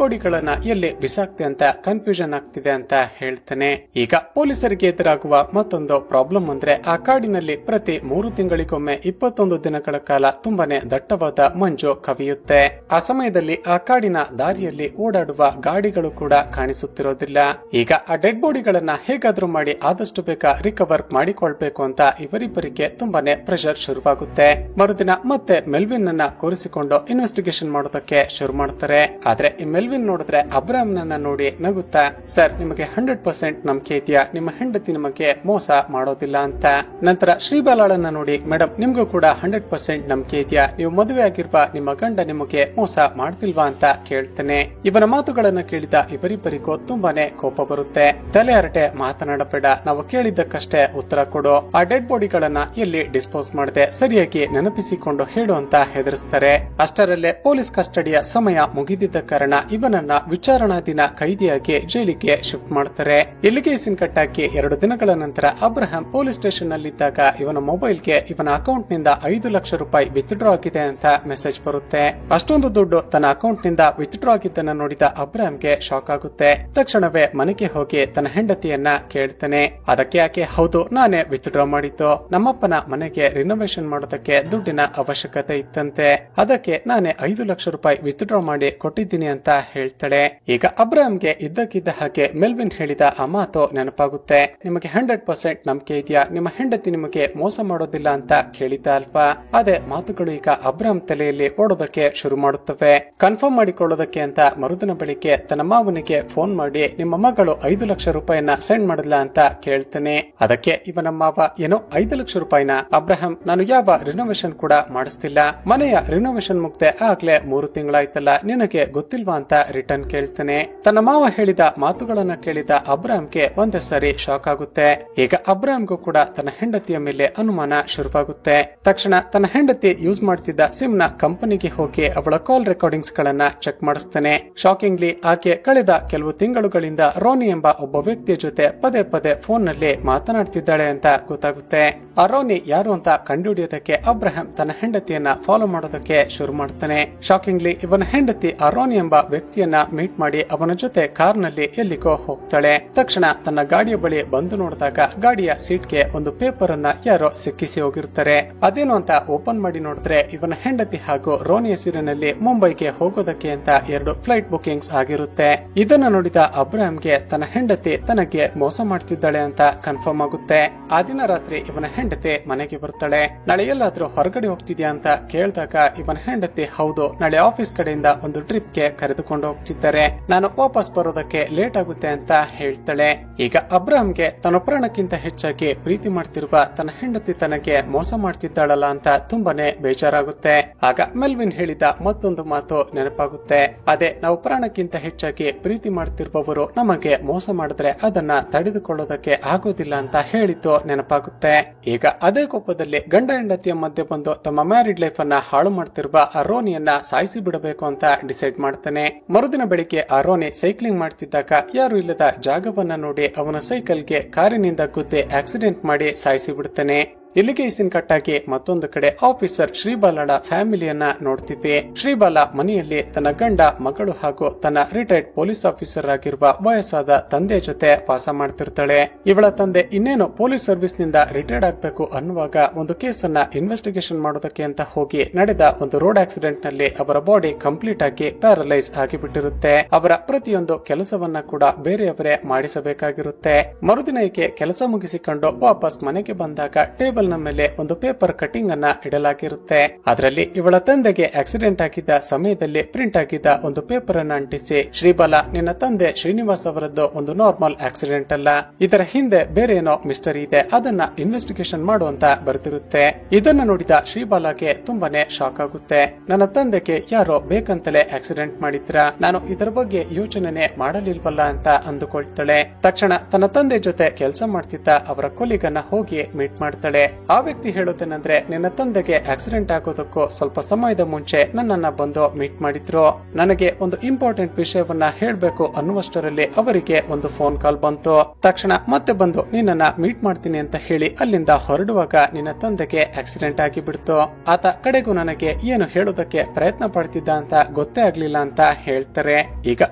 ಬಾಡಿಗಳನ್ನ ಎಲ್ಲಿ ಬಿಸಾಕ್ತೆ ಅಂತ ಕನ್ಫ್ಯೂಷನ್ ಆಗ್ತಿದೆ ಅಂತ ಹೇಳ್ತೇನೆ. ಈಗ ಪೊಲೀಸರಿಗೆ ಎದುರಾಗುವ ಮತ್ತೊಂದು ಪ್ರಾಬ್ಲಮ್ ಅಂದ್ರೆ ಆ ಕಾಡಿನಲ್ಲಿ ಪ್ರತಿ 3 ತಿಂಗಳಿಗೊಮ್ಮೆ 21 ದಿನಗಳ ಕಾಲ ತುಂಬಾನೇ ದಟ್ಟವಾದ ಮಂಜು ಕವಿಯುತ್ತೆ. ಆ ಸಮಯದಲ್ಲಿ ಆ ಕಾಡಿನ ದಾರಿಯಲ್ಲಿ ಓಡಾಡುವ ಗಾಡಿಗಳು ಕೂಡ ಕಾಣಿಸುತ್ತಿರೋದಿಲ್ಲ. ಈಗ ಆ ಡೆಡ್ ಬಾಡಿಗಳನ್ನ ಹೇಗಾದ್ರೂ ಮಾಡಿ ಆದಷ್ಟು ಬೇಗ ರಿಕವರ್ ಮಾಡಿಕೊಳ್ಬೇಕು ಅಂತ ಇವರಿಬ್ಬರಿಗೆ ತುಂಬಾನೇ ಪ್ರೆಷರ್ ಶುರುವಾಗುತ್ತೆ. ಮರುದಿನ ಮತ್ತೆ ಮೆಲ್ವಿನ್ ಅನ್ನ ಕೂರಿಸಿಕೊಂಡು ಇನ್ವೆಸ್ಟಿಗೇಷನ್ ಮಾಡೋದಕ್ಕೆ ಶುರು ಮಾಡ್ತಾರೆ. ಆದ್ರೆ ಈ ಮೆಲ್ವಿನ್ ನೋಡಿದ್ರೆ ಅಬ್ರಾಮ್ ನನ್ನ ನೋಡಿ ನಗುತ್ತಾ, ಸರ್, ನಿಮಗೆ 100% ನಂಬಿಕೆ ಇದೆಯಾ? ನಿಮ್ಮ ಹೆಂಡತಿ ನಿಮಗೆ ಮೋಸ ಮಾಡೋದಿಲ್ಲ ಅಂತ. ನಂತರ ಶ್ರೀಬಾಲಾಳನ್ನ ನೋಡಿ, ಮೇಡಮ್, ನಿಮ್ಗೂ ಕೂಡ 100% ನಂಬಿಕೆ ಇದೆಯಾ? ನೀವು ಮದುವೆ ಆಗಿರುವ ನಿಮ್ಮ ಗಂಡ ನಿಮಗೆ ಮೋಸ ಮಾಡ್ತಿಲ್ವಾ ಅಂತ ಕೇಳ್ತೇನೆ. ಇವನ ಮಾತುಗಳನ್ನ ಕೇಳಿದ ಇವರಿಬ್ಬರಿಗೂ ತುಂಬಾನೇ ಕೋಪ ಬರುತ್ತೆ. ತಲೆ ಹರಟೆ ಮಾತನಾಡಬೇಡ, ನಾವು ಕೇಳಿದ್ದಕ್ಕಷ್ಟೇ ಉತ್ತರ ಕೊಡು. ಆ ಡೆಡ್ ಬಾಡಿಗಳನ್ನ ಎಲ್ಲಿ ಡಿಸ್ಪೋಸ್ ಮಾಡದೆ ಸರಿಯಾಗಿ ನೆನಪಿಸಿಕೊಂಡು ಹೇಳು ಅಂತ ಹೆದರಿಸ್ತಾರೆ. ಅಷ್ಟರಲ್ಲೇ ಪೊಲೀಸ್ ಕಸ್ಟಡಿಯ ಸಮಯ ಮುಗಿದಿದ್ದ ಕಾರಣ ಇವನನ್ನ ವಿಚಾರಣಾಧೀನ ಕೈದಿಯಾಗಿ ಜೈಲಿಗೆ ಶಿಫ್ಟ್ ಮಾಡ್ತಾರೆ. ಇಲ್ಲಿಗೆ ಸೀನ್ ಕಟ್ಟಾಕಿ 2 ದಿನಗಳ ನಂತರ ಅಬ್ರಹಾಂ ಪೊಲೀಸ್ ಸ್ಟೇಷನ್ ನಲ್ಲಿದ್ದಾಗ ಇವನ ಮೊಬೈಲ್ಗೆ ಇವನ ಅಕೌಂಟ್ ನಿಂದ 5 ಲಕ್ಷ ರೂಪಾಯಿ ವಿತ್ಡ್ರಾ ಆಗಿದೆ ಅಂತ ಮೆಸೇಜ್ ಬರುತ್ತೆ. ಅಷ್ಟೊಂದು ದುಡ್ಡು ತನ್ನ ಅಕೌಂಟ್ ನಿಂದ ವಿತ್ಡ್ರಾ ಆಗಿದ್ದನ್ನ ನೋಡಿದ ಅಬ್ರಹಾಂಗೆ ಶಾಕ್ ಆಗುತ್ತೆ. ತಕ್ಷಣವೇ ಮನೆಗೆ ಹೋಗಿ ತನ್ನ ಹೆಂಡತಿಯನ್ನ ಕೇಳ್ತಾನೆ. ಅದಕ್ಕೆ ಆಕೆ, ಹೌದು, ನಾನೇ ವಿತ್ಡ್ರಾ ಮಾಡಿದ್ದು. ನಮ್ಮಪ್ಪನ ಮನೆಗೆ ರಿನೋವೇಷನ್ ಮಾಡೋದಕ್ಕೆ ದುಡ್ಡಿನ ಅವಶ್ಯಕತೆ ಇತ್ತಂತೆ, ಅದಕ್ಕೆ ನಾನೇ 5 ಲಕ್ಷ ರೂಪಾಯಿ ವಿತ್ಡ್ರಾ ಮಾಡಿ ಕೊಟ್ಟಿದ್ದೀನಿ ಅಂತ ಹೇಳ್ತಾಳೆ. ಈಗ ಅಬ್ರಾಮ್ಗೆ ಇದ್ದಕ್ಕಿದ್ದ ಹಾಗೆ ಮೆಲ್ವಿನ್ ಹೇಳಿದ ಆ ಮಾತು ನೆನಪಾಗುತ್ತೆ. ನಿಮಗೆ 100% ನಂಬಿಕೆ ಇದೆಯಾ? ನಿಮ್ಮ ಹೆಂಡತಿ ನಿಮಗೆ ಮೋಸ ಮಾಡೋದಿಲ್ಲ ಅಂತ ಕೇಳಿದ್ದ ಅಲ್ವಾ? ಅದೇ ಮಾತುಗಳು ಈಗ ಅಬ್ರಾಮ್ ತಲೆಯಲ್ಲಿ ಓಡೋದಕ್ಕೆ ಶುರು ಮಾಡುತ್ತವೆ. ಕನ್ಫರ್ಮ್ ಮಾಡಿಕೊಳ್ಳೋದಕ್ಕೆ ಅಂತ ಮರುದಿನ ಬೆಳಿಗ್ಗೆ ತನ್ನ ಮಾವನಿಗೆ ಫೋನ್ ಮಾಡಿ, ನಿಮ್ಮ ಮಗಳು 5 ಲಕ್ಷ ರೂಪಾಯಿನ ಸೆಂಡ್ ಮಾಡಲ್ಲ ಅಂತ ಕೇಳ್ತಾನೆ. ಅದಕ್ಕೆ ಇವನ ಮಾವ, ಏನೋ 5 ಲಕ್ಷ ರೂಪಾಯಿನ? ಅಬ್ರಹಾಂ, ನಾನು ಯಾವ ರಿನೋವೇಷನ್ ಕೂಡ ಮಾಡಿಸ್ತಿಲ್ಲ. ಮನೆಯ ರಿನೋವೇಷನ್ ಮುಗ್ದೆ ಆಗ್ಲೇ 3 ತಿಂಗಳಾಯ್ತಲ್ಲ, ನಿನಗೆ ಗೊತ್ತಿಲ್ವಾ ಅಂತ ರಿಟರ್ನ್ ಕೇಳ್ತಾನೆ. ತನ್ನ ಮಾವ ಹೇಳಿದ ಮಾತುಗಳನ್ನ ಕೇಳಿದ ಅಬ್ರಾಮ್ಗೆ ಒಂದೇ ಸರಿ ಶಾಕ್ ಆಗುತ್ತೆ. ಈಗ ಅಬ್ರಾಮ್ಗೂ ಕೂಡ ತನ್ನ ಹೆಂಡತಿಯ ಮೇಲೆ ಅನುಮಾನ ಶುರುವಾಗುತ್ತೆ. ತಕ್ಷಣ ತನ್ನ ಹೆಂಡತಿ ಯೂಸ್ ಮಾಡ್ತಿದ್ದ ಸಿಮ್ ನ ಕಂಪನಿಗೆ ಹೋಗಿ ಅವಳ ಕಾಲ್ ರೆಕಾರ್ಡಿಂಗ್ಸ್ ಗಳನ್ನ ಚೆಕ್ ಮಾಡಿಸ್ತಾನೆ. ಶಾಕಿಂಗ್ಲಿ ಆಕೆ ಕಳೆದ ಕೆಲವು ತಿಂಗಳುಗಳಿಂದ ರೋನಿ ಎಂಬ ಒಬ್ಬ ವ್ಯಕ್ತಿಯ ಜೊತೆ ಪದೇ ಪದೇ ಫೋನ್ ನಲ್ಲಿ ಮಾತನಾಡ್ತಿದ್ದಾಳೆ ಅಂತ ಗೊತ್ತಾಗುತ್ತೆ. ಆ ರೋನಿ ಯಾರು ಅಂತ ಕಂಡುಹಿಡಿಯೋದಕ್ಕೆ ಅಬ್ರಹಾಂ ತನ್ನ ಹೆಂಡತಿಯನ್ನ ಫಾಲೋ ಮಾಡೋದಕ್ಕೆ ಶುರು ಮಾಡ್ತಾನೆ. ಶಾಕಿಂಗ್ಲಿ ಇವನ ಹೆಂಡತಿ ಆ ರೋನಿ ಎಂಬ ವ್ಯಕ್ತಿಯನ್ನ ಮೀಟ್ ಮಾಡಿ ಅವನ ಜೊತೆ ಕಾರ್ ನಲ್ಲಿ ಎಲ್ಲಿಗೋ ಹೋಗ್ತಾಳೆ. ತಕ್ಷಣ ತನ್ನ ಗಾಡಿಯ ಬಳಿ ಬಂದು ನೋಡಿದಾಗ ಗಾಡಿಯ ಸೀಟ್ಗೆ ಒಂದು ಪೇಪರ್ ಅನ್ನ ಯಾರೋ ಸಿಕ್ಕಿಸಿ ಹೋಗಿರ್ತಾರೆ. ಅದೇನು ಅಂತ ಓಪನ್ ಮಾಡಿ ನೋಡಿದ್ರೆ ಇವನ ಹೆಂಡತಿ ಹಾಗೂ ರೋನಿ ಹೆಸರಿನಲ್ಲಿ ಮುಂಬೈಗೆ ಹೋಗೋದಕ್ಕೆ ಅಂತ 2 ಫ್ಲೈಟ್ ಬುಕಿಂಗ್ಸ್ ಆಗಿರುತ್ತೆ. ಇದನ್ನ ನೋಡಿದ ಅಬ್ರಾಮ್ಗೆ ತನ್ನ ಹೆಂಡತಿ ತನಗೆ ಮೋಸ ಮಾಡ್ತಿದ್ದಾಳೆ ಅಂತ ಕನ್ಫರ್ಮ್ ಆಗುತ್ತೆ. ಆ ದಿನ ರಾತ್ರಿ ಇವನ ಹೆಂಡತಿ ಮನೆಗೆ ಬರ್ತಾಳೆ. ನಾಳೆ ಎಲ್ಲಾದ್ರೂ ಹೊರಗಡೆ ಹೋಗ್ತಿದ್ಯಾ ಅಂತ ಕೇಳಿದಾಗ ಇವನ ಹೆಂಡತಿ, ಹೌದು, ನಾಳೆ ಆಫೀಸ್ ಕಡೆಯಿಂದ ಒಂದು ಟ್ರಿಪ್ ಗೆ ಕರೆದುಕೊಂಡು ಹೋಗ್ತಿದ್ದಾರೆ, ನಾನು ವಾಪಸ್ ಬರೋದಕ್ಕೆ ಲೇಟ್ ಆಗುತ್ತೆ ಅಂತ ಹೇಳ್ತಾಳೆ. ಈಗ ಅಬ್ರಾಮ್ಗೆ ತನ್ನ ಪ್ರಾಣಕ್ಕಿಂತ ಹೆಚ್ಚಾಗಿ ಪ್ರೀತಿ ಮಾಡ್ತಿರುವ ತನ್ನ ಹೆಂಡತಿ ತನಗೆ ಮೋಸ ಮಾಡ್ತಿದ್ದಾಳಲ್ಲ ಅಂತ ತುಂಬಾನೇ ಬೇಜಾರಾಗುತ್ತೆ. ಆಗ ಮೆಲ್ವಿನ್ ಹೇಳಿದ ಮತ್ತೊಂದು ಮಾತು ನೆನಪಾಗುತ್ತೆ. ಅದೇ, ನಾವು ಪ್ರಾಣಕ್ಕಿಂತ ಹೆಚ್ಚಾಗಿ ಪ್ರೀತಿ ಮಾಡ್ತಿರುವವರು ನಮಗೆ ಮೋಸ ಮಾಡಿದ್ರೆ ಅದನ್ನ ತಡೆದುಕೊಳ್ಳೋದಕ್ಕೆ ಆಗೋದಿಲ್ಲ ಅಂತ ಹೇಳಿದ್ದು ನೆನಪಾಗುತ್ತೆ. ಈಗ ಅದೇ ಕೋಪದಲ್ಲಿ ಗಂಡ ಹೆಂಡತಿಯ ಮಧ್ಯೆ ಬಂದು ತಮ್ಮ ಮ್ಯಾರಿಡ್ ಲೈಫ್ ಅನ್ನ ಹಾಳು ಮಾಡ್ತಿರುವ ಆ ರೋನಿಯನ್ನ ಸಾಯಿಸಿ ಬಿಡಬೇಕು ಅಂತ ಡಿಸೈಡ್ ಮಾಡ್ತಾನೆ. ಮರುದಿನ ಬೆಳಿಗ್ಗೆ ಆ ರೋನಿ ಸೈಕ್ಲಿಂಗ್ ಮಾಡ್ತಿದ್ದಾಗ ಯಾರು ಇಲ್ಲದ ಜಾಗವನ್ನ ನೋಡಿ ಅವನ ಸೈಕಲ್ಗೆ ಕಾರಿನಿಂದ ಗುದ್ದಿ ಆಕ್ಸಿಡೆಂಟ್ ಮಾಡಿ ಸಾಯಿಸಿ ಬಿಡ್ತಾನೆ. ಇಲ್ಲಿಗೆ ಸೀನ್ ಕಟ್ಟಾಗಿ ಮತ್ತೊಂದು ಕಡೆ ಆಫೀಸರ್ ಶ್ರೀಬಾಲಳ ಫ್ಯಾಮಿಲಿಯನ್ನ ನೋಡ್ತೀವಿ. ಶ್ರೀಬಾಲ ಮನೆಯಲ್ಲಿ ತನ್ನ ಗಂಡ, ಮಗಳು ಹಾಗೂ ತನ್ನ ರಿಟೈರ್ಡ್ ಪೊಲೀಸ್ ಆಫೀಸರ್ ಆಗಿರುವ ವಯಸ್ಸಾದ ತಂದೆ ಜೊತೆ ವಾಸ ಮಾಡ್ತಿರ್ತಾಳೆ. ಇವಳ ತಂದೆ ಇನ್ನೇನು ಪೊಲೀಸ್ ಸರ್ವಿಸ್ ನಿಂದ ರಿಟೈರ್ಡ್ ಆಗ್ಬೇಕು ಅನ್ನುವಾಗ ಒಂದು ಕೇಸ್ ಅನ್ನ ಇನ್ವೆಸ್ಟಿಗೇಷನ್ ಮಾಡೋದಕ್ಕೆ ಅಂತ ಹೋಗಿ ನಡೆದ ಒಂದು ರೋಡ್ ಆಕ್ಸಿಡೆಂಟ್ ನಲ್ಲಿ ಅವರ ಬಾಡಿ ಕಂಪ್ಲೀಟ್ ಆಗಿ ಪ್ಯಾರಲೈಸ್ ಆಗಿಬಿಟ್ಟಿರುತ್ತೆ. ಅವರ ಪ್ರತಿಯೊಂದು ಕೆಲಸವನ್ನ ಕೂಡ ಬೇರೆಯವರೇ ಮಾಡಿಸಬೇಕಾಗಿರುತ್ತೆ. ಮರುದಿನ ಈಕೆ ಕೆಲಸ ಮುಗಿಸಿಕೊಂಡು ವಾಪಸ್ ಮನೆಗೆ ಬಂದಾಗ ಟೇಬಲ್ ಟೇಬಲ್ ನ ಮೇಲೆ ಒಂದು ಪೇಪರ್ ಕಟಿಂಗ್ ಅನ್ನ ಇಡಲಾಗಿರುತ್ತೆ. ಅದರಲ್ಲಿ ಇವಳ ತಂದೆಗೆ ಆಕ್ಸಿಡೆಂಟ್ ಆಗಿದ್ದ ಸಮಯದಲ್ಲಿ ಪ್ರಿಂಟ್ ಆಗಿದ್ದ ಒಂದು ಪೇಪರ್ ಅನ್ನ ಅಂಟಿಸಿ, ಶ್ರೀಬಾಲಾ, ನಿನ್ನ ತಂದೆ ಶ್ರೀನಿವಾಸ್ ಅವರದ್ದು ಒಂದು ನಾರ್ಮಲ್ ಆಕ್ಸಿಡೆಂಟ್ ಅಲ್ಲ, ಇದರ ಹಿಂದೆ ಬೇರೆ ಏನೋ ಮಿಸ್ಟರಿ ಇದೆ, ಅದನ್ನ ಇನ್ವೆಸ್ಟಿಗೇಷನ್ ಮಾಡುವಂತ ಬರ್ತಿರುತ್ತೆ. ಇದನ್ನ ನೋಡಿದ ಶ್ರೀಬಾಲಾಗೆ ತುಂಬಾನೇ ಶಾಕ್ ಆಗುತ್ತೆ. ನನ್ನ ತಂದೆಗೆ ಯಾರೋ ಬೇಕಂತಲೇ ಆಕ್ಸಿಡೆಂಟ್ ಮಾಡಿದ್ರ, ನಾನು ಇದರ ಬಗ್ಗೆ ಯೋಚನೆ ಮಾಡಲಿಲ್ವಲ್ಲ ಅಂತ ಅಂದುಕೊಳ್ತಾಳೆ. ತಕ್ಷಣ ತನ್ನ ತಂದೆ ಜೊತೆ ಕೆಲಸ ಮಾಡ್ತಿದ್ದ ಅವರ ಕೊಲಿಗನ್ನ ಹೋಗಿ ಮೀಟ್ ಮಾಡ್ತಾಳೆ. ಆ ವ್ಯಕ್ತಿ ಹೇಳೋದೇನಂದ್ರೆ, ನಿನ್ನ ತಂದೆಗೆ ಆಕ್ಸಿಡೆಂಟ್ ಆಗೋದಕ್ಕೂ ಸ್ವಲ್ಪ ಸಮಯದ ಮುಂಚೆ ನನ್ನನ್ನ ಬಂದು ಮೀಟ್ ಮಾಡಿದ್ರು. ನನಗೆ ಒಂದು ಇಂಪಾರ್ಟೆಂಟ್ ವಿಷಯವನ್ನ ಹೇಳ್ಬೇಕು ಅನ್ನುವಷ್ಟರಲ್ಲಿ ಅವರಿಗೆ ಒಂದು ಫೋನ್ ಕಾಲ್ ಬಂತು. ತಕ್ಷಣ ಮತ್ತೆ ಬಂದು ನಿನ್ನನ್ನ ಮೀಟ್ ಮಾಡ್ತೀನಿ ಅಂತ ಹೇಳಿ ಅಲ್ಲಿಂದ ಹೊರಡುವಾಗ ನಿನ್ನ ತಂದೆಗೆ ಆಕ್ಸಿಡೆಂಟ್ ಆಗಿ ಬಿಡ್ತು. ಆತ ಕಡೆಗೂ ನನಗೆ ಏನು ಹೇಳೋದಕ್ಕೆ ಪ್ರಯತ್ನ ಪಡ್ತಿದ್ದ ಅಂತ ಗೊತ್ತೇ ಆಗ್ಲಿಲ್ಲ ಅಂತ ಹೇಳ್ತಾರೆ. ಈಗ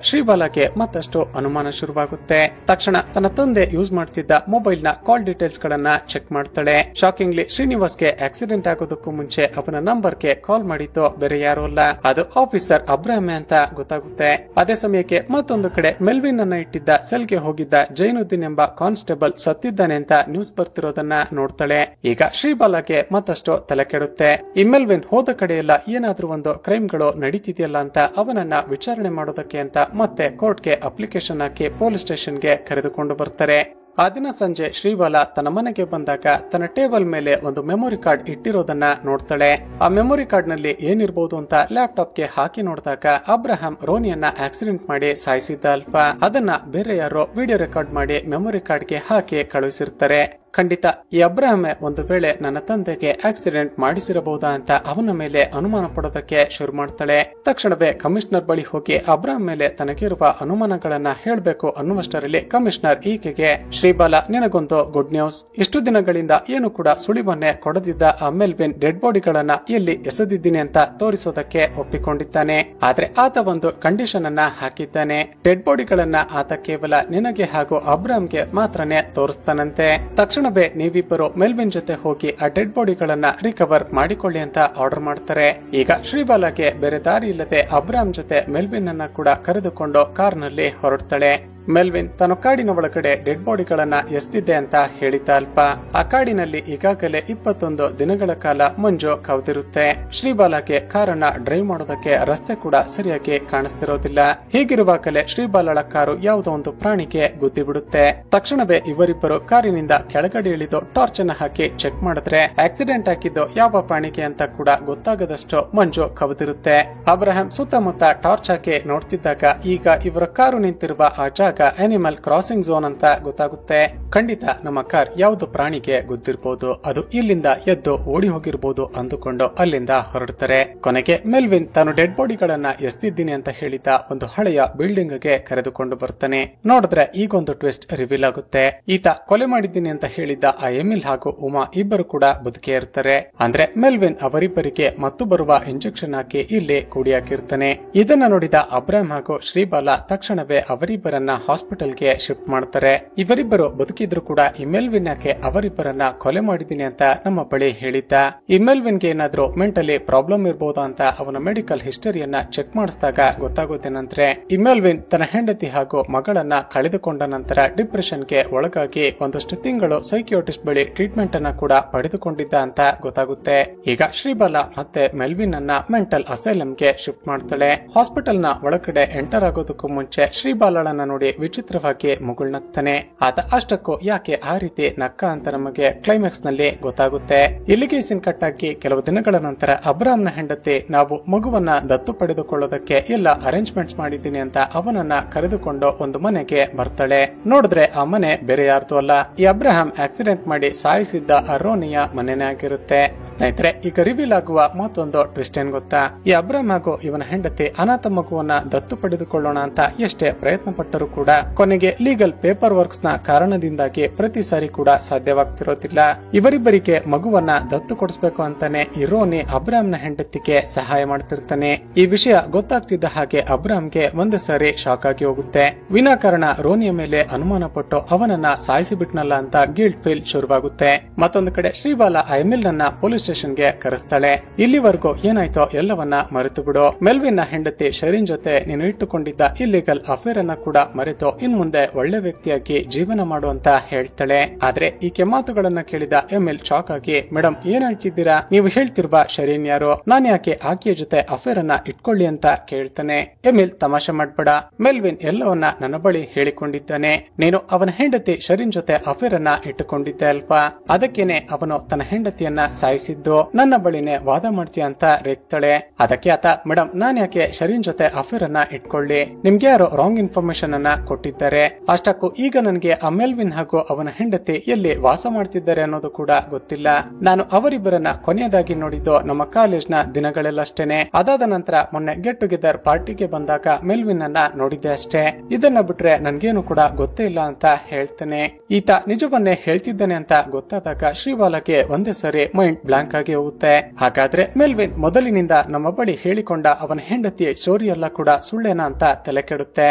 ಶ್ರೀಬಾಲಾಗೆ ಮತ್ತಷ್ಟು ಅನುಮಾನ ಶುರುವಾಗುತ್ತೆ. ತಕ್ಷಣ ತನ್ನ ತಂದೆ ಯೂಸ್ ಮಾಡ್ತಿದ್ದ ಮೊಬೈಲ್ ನ ಕಾಲ್ ಡೀಟೇಲ್ಸ್ ಗಳನ್ನ ಚೆಕ್ ಮಾಡ್ತಾಳೆ. ಶಾಕಿಂಗ್ಲಿ ಶ್ರೀನಿವಾಸ್ಗೆ ಆಕ್ಸಿಡೆಂಟ್ ಆಗೋದಕ್ಕೂ ಮುಂಚೆ ಅವನ ನಂಬರ್ಗೆ ಕಾಲ್ ಮಾಡಿದ್ದು ಬೇರೆ ಯಾರು ಅಲ್ಲ, ಅದು ಆಫೀಸರ್ ಅಬ್ರಾಹಂ ಅಂತ ಗೊತ್ತಾಗುತ್ತೆ. ಅದೇ ಸಮಯಕ್ಕೆ ಮತ್ತೊಂದು ಕಡೆ ಮೆಲ್ವಿನ್ ಅನ್ನ ಇಟ್ಟಿದ್ದ ಸೆಲ್ಗೆ ಹೋಗಿದ್ದ ಜೈನುದ್ದೀನ್ ಎಂಬ ಕಾನ್ಸ್ಟೇಬಲ್ ಸತ್ತಿದ್ದಾನೆ ಅಂತ ನ್ಯೂಸ್ ಬರ್ತಿರೋದನ್ನ ನೋಡ್ತಾಳೆ. ಈಗ ಶ್ರೀಬಾಲಾಗೆ ಮತ್ತಷ್ಟು ತಲೆ ಕೆಡುತ್ತೆ. ಈ ಮೆಲ್ವಿನ್ ಹೋದ ಕಡೆ ಎಲ್ಲ ಏನಾದ್ರೂ ಒಂದು ಕ್ರೈಮ್ಗಳು ನಡೀತಿದೆಯಲ್ಲ ಅಂತ ಅವನನ್ನ ವಿಚಾರಣೆ ಮಾಡೋದಕ್ಕೆ ಅಂತ ಮತ್ತೆ ಕೋರ್ಟ್ಗೆ ಅಪ್ಲಿಕೇಶನ್ ಹಾಕಿ ಪೊಲೀಸ್ ಸ್ಟೇಷನ್ಗೆ ಕರೆದುಕೊಂಡು ಬರ್ತಾರೆ. ಆ ದಿನ ಸಂಜೆ ಶ್ರೀಬಾಲಾ ತನ್ನ ಮನೆಗೆ ಬಂದಾಗ ತನ್ನ ಟೇಬಲ್ ಮೇಲೆ ಒಂದು ಮೆಮೊರಿ ಕಾರ್ಡ್ ಇಟ್ಟಿರೋದನ್ನ ನೋಡ್ತಾಳೆ. ಆ ಮೆಮೊರಿ ಕಾರ್ಡ್ ನಲ್ಲಿ ಏನಿರಬಹುದು ಅಂತ ಲ್ಯಾಪ್ಟಾಪ್ಗೆ ಹಾಕಿ ನೋಡಿದಾಗ ಅಬ್ರಹಾಂ ರೋನಿಯನ್ನ ಆಕ್ಸಿಡೆಂಟ್ ಮಾಡಿ ಸಾಯಿಸಿದ್ದ ಅಲ್ವಾ, ಅದನ್ನ ಬೇರೆ ಯಾರೋ ವಿಡಿಯೋ ರೆಕಾರ್ಡ್ ಮಾಡಿ ಮೆಮೊರಿ ಕಾರ್ಡ್ಗೆ ಹಾಕಿ ಕಳುಹಿಸಿರ್ತಾರೆ. ಖಂಡಿತ ಈ ಅಬ್ರಹಾಮೆ ಒಂದು ವೇಳೆ ನನ್ನ ತಂದೆಗೆ ಆಕ್ಸಿಡೆಂಟ್ ಮಾಡಿಸಿರಬಹುದಾ ಅಂತ ಅವನ ಮೇಲೆ ಅನುಮಾನ ಪಡೋದಕ್ಕೆ ಶುರು ಮಾಡ್ತಾಳೆ. ತಕ್ಷಣವೇ ಕಮಿಷನರ್ ಬಳಿ ಹೋಗಿ ಅಬ್ರಹಾಂ ಮೇಲೆ ತನಗಿರುವ ಅನುಮಾನಗಳನ್ನ ಹೇಳ್ಬೇಕು ಅನ್ನುವಷ್ಟರಲ್ಲಿ ಕಮಿಷನರ್ ಈಕೆಗೆ, ಶ್ರೀಬಾಲಾ, ನಿನಗೊಂದು ಗುಡ್ ನ್ಯೂಸ್. ಇಷ್ಟು ದಿನಗಳಿಂದ ಏನು ಕೂಡ ಸುಳಿವನ್ನೇ ಕೊಡದಿದ್ದ ಆ ಮೆಲ್ವಿನ್ ಡೆಡ್ ಬಾಡಿಗಳನ್ನ ಎಲ್ಲಿ ಎಸೆದಿದ್ದೀನಿ ಅಂತ ತೋರಿಸೋದಕ್ಕೆ ಒಪ್ಪಿಕೊಂಡಿದ್ದಾನೆ. ಆದ್ರೆ ಆತ ಒಂದು ಕಂಡೀಷನ್ ಅನ್ನ ಹಾಕಿದ್ದಾನೆ. ಡೆಡ್ ಬಾಡಿಗಳನ್ನ ಆತ ಕೇವಲ ನಿನಗೆ ಹಾಗೂ ಅಬ್ರಹಾಂಗೆ ಮಾತ್ರನೇ ತೋರಿಸ್ತಾನಂತೆ. ತಕ್ಷಣವೇ ನೀವಿಬ್ಬರು ಮೆಲ್ವಿನ್ ಜೊತೆ ಹೋಗಿ ಆ ಡೆಡ್ ಬಾಡಿಗಳನ್ನ ರಿಕವರ್ ಮಾಡಿಕೊಳ್ಳಿ ಅಂತ ಆರ್ಡರ್ ಮಾಡ್ತಾರೆ. ಈಗ ಶ್ರೀಬಾಲಾಗೆ ಬೇರೆ ದಾರಿ ಇಲ್ಲದೆ ಅಬ್ರಾಮ್ ಜೊತೆ ಮೆಲ್ವಿನ್ ಅನ್ನ ಕೂಡ ಕರೆದುಕೊಂಡು ಕಾರ್ನಲ್ಲಿ ಹೊರಡ್ತಾಳೆ. ಮೆಲ್ವಿನ್ ತನ್ನ ಕಾಡಿನ ಒಳಗಡೆ ಡೆಡ್ ಬಾಡಿಗಳನ್ನ ಎಸ್ತಿದ್ದೆ ಅಂತ ಹೇಳಿದ್ದ ಅಲ್ಪ. ಆ ಕಾಡಿನಲ್ಲಿ ಈಗಾಗಲೇ 21 ದಿನಗಳ ಕಾಲ ಮಂಜು ಕವಿದಿರುತ್ತೆ. ಶ್ರೀಬಾಲಾಗೆ ಕಾರನ್ನ ಡ್ರೈವ್ ಮಾಡೋದಕ್ಕೆ ರಸ್ತೆ ಕೂಡ ಸರಿಯಾಗಿ ಕಾಣಿಸ್ತಿರೋದಿಲ್ಲ. ಹೀಗಿರುವಾಗಲೇ ಶ್ರೀಬಾಲಳ ಕಾರು ಯಾವುದೋ ಒಂದು ಪ್ರಾಣಿಗೆ ಗುದ್ದಿ ಬಿಡುತ್ತೆ. ತಕ್ಷಣವೇ ಇವರಿಬ್ಬರು ಕಾರಿನಿಂದ ಕೆಳಗಡೆ ಇಳಿದು ಟಾರ್ಚ್ ಅನ್ನ ಹಾಕಿ ಚೆಕ್ ಮಾಡಿದ್ರೆ ಆಕ್ಸಿಡೆಂಟ್ ಆಗಿದ್ದು ಯಾವ ಪ್ರಾಣಿಗೆ ಅಂತ ಕೂಡ ಗೊತ್ತಾಗದಷ್ಟು ಮಂಜು ಕವಿದಿರುತ್ತೆ. ಅಬ್ರಹಾಂ ಸುತ್ತಮುತ್ತ ಟಾರ್ಚ್ ಹಾಕಿ ನೋಡ್ತಿದ್ದಾಗ ಈಗ ಇವರ ಕಾರು ನಿಂತಿರುವ ಆ ಜಾಗ ಅನಿಮಲ್ ಕ್ರಾಸಿಂಗ್ ಝೋನ್ ಅಂತ ಗೊತ್ತಾಗುತ್ತೆ. ಖಂಡಿತ ನಮ್ಮ ಕಾರ್ ಯಾವ್ದು ಪ್ರಾಣಿಗೆ ಗೊತ್ತಿರಬಹುದು, ಅದು ಇಲ್ಲಿಂದ ಎದ್ದು ಓಡಿ ಹೋಗಿರಬಹುದು ಅಂದುಕೊಂಡು ಅಲ್ಲಿಂದ ಹೊರಡ್ತಾರೆ. ಕೊನೆಗೆ ಮೆಲ್ವಿನ್ ತಾನು ಡೆಡ್ ಬಾಡಿಗಳನ್ನ ಎಸ್ತಿದ್ದೀನಿ ಅಂತ ಹೇಳಿದ ಒಂದು ಹಳೆಯ ಬಿಲ್ಡಿಂಗ್ ಗೆ ಕರೆದುಕೊಂಡು ಬರ್ತಾನೆ. ನೋಡಿದ್ರೆ ಈಗೊಂದು ಟ್ವಿಸ್ಟ್ ರಿವೀಲ್ ಆಗುತ್ತೆ. ಈತ ಕೊಲೆ ಮಾಡಿದ್ದೀನಿ ಅಂತ ಹೇಳಿದ್ದ ಆ ಎಮಿಲ್ ಹಾಗೂ ಉಮಾ ಇಬ್ಬರು ಕೂಡ ಬದುಕೇ ಇರ್ತಾರೆ. ಅಂದ್ರೆ ಮೆಲ್ವಿನ್ ಅವರಿಬ್ಬರಿಗೆ ಮತ್ತು ಬರುವ ಇಂಜೆಕ್ಷನ್ ಹಾಕಿ ಇಲ್ಲಿ ಕೂಡಿ ಹಾಕಿರ್ತಾನೆ. ಇದನ್ನ ನೋಡಿದ ಅಬ್ರಾಮ್ ಹಾಗೂ ಶ್ರೀಬಾಲಾ ತಕ್ಷಣವೇ ಅವರಿಬ್ಬರನ್ನ ಹಾಸ್ಪಿಟಲ್ಗೆ ಶಿಫ್ಟ್ ಮಾಡ್ತಾರೆ. ಇವರಿಬ್ಬರು ಬದುಕಿದ್ರು ಕೂಡ ಈ ಮೆಲ್ವಿನ್ ಯಾಕೆ ಅವರಿಬ್ಬರನ್ನ ಕೊಲೆ ಮಾಡಿದೀನಿ ಅಂತ ನಮ್ಮ ಬಳಿ ಹೇಳಿದ್ದ. ಈ ಮೆಲ್ವಿನ್ಗೆ ಏನಾದ್ರೂ ಮೆಂಟಲಿ ಪ್ರಾಬ್ಲಮ್ ಇರಬಹುದಾ ಅಂತ ಅವನ ಮೆಡಿಕಲ್ ಹಿಸ್ಟರಿಯನ್ನ ಚೆಕ್ ಮಾಡಿಸಿದಾಗ ಗೊತ್ತಾಗೋದೇನಂದ್ರೆ, ಈ ಮೆಲ್ವಿನ್ ತನ್ನ ಹೆಂಡತಿ ಹಾಗೂ ಮಗಳನ್ನ ಕಳೆದುಕೊಂಡ ನಂತರ ಡಿಪ್ರೆಷನ್ಗೆ ಒಳಗಾಗಿ ಒಂದಷ್ಟು ತಿಂಗಳು ಸೈಕಿಯಾಟ್ರಿಸ್ಟ್ ಬಳಿ ಟ್ರೀಟ್ಮೆಂಟ್ ಅನ್ನ ಕೂಡ ಪಡೆದುಕೊಂಡಿದ್ದ ಅಂತ ಗೊತ್ತಾಗುತ್ತೆ. ಈಗ ಶ್ರೀಬಾಲಾ ಮತ್ತೆ ಮೆಲ್ವಿನ್ ಅನ್ನ ಮೆಂಟಲ್ ಅಸೈಲಂಗೆ ಶಿಫ್ಟ್ ಮಾಡ್ತಾಳೆ. ಹಾಸ್ಪಿಟಲ್ ನ ಒಳಗಡೆ ಎಂಟರ್ ಆಗೋದಕ್ಕೂ ಮುಂಚೆ ಶ್ರೀಬಾಲಳನ್ನ ನೋಡಿ ವಿಚಿತ್ರವಾಗಿ ಮುಗುಳ್ನಗ್ತಾನೆ. ಆತ ಅಷ್ಟಕ್ಕೂ ಯಾಕೆ ಆ ರೀತಿ ನಕ್ಕ ಅಂತ ನಮಗೆ ಕ್ಲೈಮ್ಯಾಕ್ಸ್ ನಲ್ಲಿ ಗೊತ್ತಾಗುತ್ತೆ. ಇಲ್ಲಿಗೆ ಸೀನ್ ಕಟ್ ಆಗಿ ಕೆಲವು ದಿನಗಳ ನಂತರ ಅಬ್ರಾಮ್ನ ಹೆಂಡತಿ ನಾವು ಮಗುವನ್ನ ದತ್ತು ಪಡೆದುಕೊಳ್ಳೋದಕ್ಕೆ ಎಲ್ಲ ಅರೇಂಜ್ಮೆಂಟ್ಸ್ ಮಾಡಿದ್ದೀನಿ ಅಂತ ಅವನನ್ನ ಕರೆದುಕೊಂಡು ಒಂದು ಮನೆಗೆ ಬರ್ತಾಳೆ. ನೋಡಿದ್ರೆ ಆ ಮನೆ ಬೇರೆ ಯಾರ್ದು ಅಲ್ಲ, ಈ ಅಬ್ರಹಾಂ ಆಕ್ಸಿಡೆಂಟ್ ಮಾಡಿ ಸಾಯಿಸಿದ್ದ ರೋನಿಯ ಮನೆನೇ ಆಗಿರುತ್ತೆ. ಸ್ನೇಹಿತರೆ, ಈಗ ರಿವೀಲ್ ಆಗುವ ಮತ್ತೊಂದು ಟ್ವಿಸ್ಟ್ ಏನ್ ಗೊತ್ತಾ? ಈ ಅಬ್ರಾಮ್ ಹಾಗೂ ಇವನ ಹೆಂಡತಿ ಅನಾಥ ಮಗುವನ್ನ ದತ್ತು ಪಡೆದುಕೊಳ್ಳೋಣ ಅಂತ ಎಷ್ಟೇ ಪ್ರಯತ್ನ ಪಟ್ಟರು ಕೂಡ ಕೊನೆಗೆ ಲೀಗಲ್ ಪೇಪರ್ ವರ್ಕ್ಸ್ ನ ಕಾರಣದಿಂದಾಗಿ ಪ್ರತಿ ಸಾರಿ ಕೂಡ ಸಾಧ್ಯವಾಗ್ತಿರೋದಿಲ್ಲ. ಇವರಿಬ್ಬರಿಗೆ ಮಗುವನ್ನ ದತ್ತು ಕೊಡಿಸಬೇಕು ಅಂತಾನೆ ಈ ರೋನಿ ಅಬ್ರಾಮ್ನ ಹೆಂಡತಿಗೆ ಸಹಾಯ ಮಾಡ್ತಿರ್ತಾನೆ. ಈ ವಿಷಯ ಗೊತ್ತಾಗ್ತಿದ್ದ ಹಾಗೆ ಅಬ್ರಾಮ್ಗೆ ಒಂದು ಸಾರಿ ಶಾಕ್ ಆಗಿ ಹೋಗುತ್ತೆ. ವಿನಾಕಾರಣ ರೋನಿಯ ಮೇಲೆ ಅನುಮಾನ ಪಟ್ಟು ಅವನನ್ನ ಸಾಯಿಸಿಬಿಟ್ನಲ್ಲ ಅಂತ ಗಿಲ್ಟ್ ಫೀಲ್ ಶುರುವಾಗುತ್ತೆ. ಮತ್ತೊಂದು ಕಡೆ ಶ್ರೀಬಾಲಾ ಎಮಿಲ್ ನನ್ನ ಪೊಲೀಸ್ ಸ್ಟೇಷನ್ ಗೆ ಕರೆಸ್ತಾಳೆ. ಇಲ್ಲಿವರೆಗೂ ಏನಾಯ್ತೋ ಎಲ್ಲವನ್ನ ಮರೆತು ಬಿಡು. ಮೆಲ್ವಿನ್ ನ ಹೆಂಡತಿ ಶರೀನ್ ಜೊತೆ ನೀನು ಇಟ್ಟುಕೊಂಡಿದ್ದ ಇಲ್ಲಿಗಲ್ ಅಫೇರ್ ಅನ್ನ ಕೂಡ ಮರೆತು ಇನ್ ಮುಂದೆ ಒಳ್ಳೆ ವ್ಯಕ್ತಿಯಾಗಿ ಜೀವನ ಮಾಡುವಂತ ಹೇಳ್ತಾಳೆ. ಆದ್ರೆ ಈಕೆ ಮಾತುಗಳನ್ನ ಕೇಳಿದ ಎಮಿಲ್ ಶಾಕ್ ಆಗಿ, ಮೇಡಮ್ ಏನ್ ಹೇಳ್ತಿದ್ದೀರಾ, ನೀವು ಹೇಳ್ತಿರುವ ಶರೀನ್ ಯಾರು, ನಾನ್ ಯಾಕೆ ಆಕೆಯ ಜೊತೆ ಅಫೇರ್ ಅನ್ನ ಇಟ್ಕೊಳ್ಳಿ ಅಂತ ಕೇಳ್ತಾನೆ. ಎಮಿಲ್ ತಮಾಷೆ ಮಾಡ್ಬೇಡ, ಮೆಲ್ವಿನ್ ಎಲ್ಲವನ್ನ ನನ್ನ ಬಳಿ ಹೇಳಿಕೊಂಡಿದ್ದಾನೆ. ನೀನು ಅವನ ಹೆಂಡತಿ ಶರೀನ್ ಜೊತೆ ಅಫೇರ್ ಅನ್ನ ಇಟ್ಟುಕೊಂಡಿದ್ದೆ ಅಲ್ವಾ, ಅದಕ್ಕೇನೆ ಅವನು ತನ್ನ ಹೆಂಡತಿಯನ್ನ ಸಾಯಿಸಿದ್ದು. ನನ್ನ ಬಳಿನೇ ವಾದ ಮಾಡ್ತೀಯ ಅಂತ ರೇಗ್ತಾಳೆ. ಅದಕ್ಕೆ ಆತ, ಮೇಡಮ್ ನಾನ್ ಯಾಕೆ ಶರೀನ್ ಜೊತೆ ಅಫೇರ್ ಅನ್ನ ಇಟ್ಕೊಳ್ಳಿ, ನಿಮ್ಗೆ ಯಾರೋ ರಾಂಗ್ ಇನ್ಫಾರ್ಮೇಶನ್ ಅನ್ನ ಕೊಟ್ಟಿದ್ದಾರೆ. ಅಷ್ಟಕ್ಕೂ ಈಗ ನನಗೆ ಆ ಮೆಲ್ವಿನ್ ಹಾಗೂ ಅವನ ಹೆಂಡತಿ ಎಲ್ಲಿ ವಾಸ ಮಾಡ್ತಿದ್ದಾರೆ ಅನ್ನೋದು ಕೂಡ ಗೊತ್ತಿಲ್ಲ. ನಾನು ಅವರಿಬ್ಬರನ್ನ ಕೊನೆಯದಾಗಿ ನೋಡಿದ್ದು ನಮ್ಮ ಕಾಲೇಜ್ ನ ದಿನಗಳಲ್ಲಷ್ಟೇನೆ. ಅದಾದ ನಂತರ ಮೊನ್ನೆ ಗೆಟ್ ಟುಗೆದರ್ ಪಾರ್ಟಿಗೆ ಬಂದಾಗ ಮೆಲ್ವಿನ್ ಅನ್ನ ನೋಡಿದ್ದೆ ಅಷ್ಟೇ. ಇದನ್ನ ಬಿಟ್ರೆ ನನ್ಗೇನು ಕೂಡ ಗೊತ್ತೇ ಇಲ್ಲ ಅಂತ ಹೇಳ್ತಾನೆ. ಈತ ನಿಜವನ್ನೇ ಹೇಳ್ತಿದ್ದಾನೆ ಅಂತ ಗೊತ್ತಾದಾಗ ಶ್ರೀವಾಲಗೆ ಒಂದೇ ಸರಿ ಮೈಂಡ್ ಬ್ಲಾಂಕ್ ಆಗಿ ಹೋಗುತ್ತೆ. ಹಾಗಾದ್ರೆ ಮೆಲ್ವಿನ್ ಮೊದಲಿನಿಂದ ನಮ್ಮ ಬಳಿ ಹೇಳಿಕೊಂಡ ಅವನ ಹೆಂಡತಿ ಸ್ಟೋರಿ ಎಲ್ಲ ಕೂಡ ಸುಳ್ಳೇನಾ ಅಂತ ತಲೆ ಕೆಡುತ್ತೆ.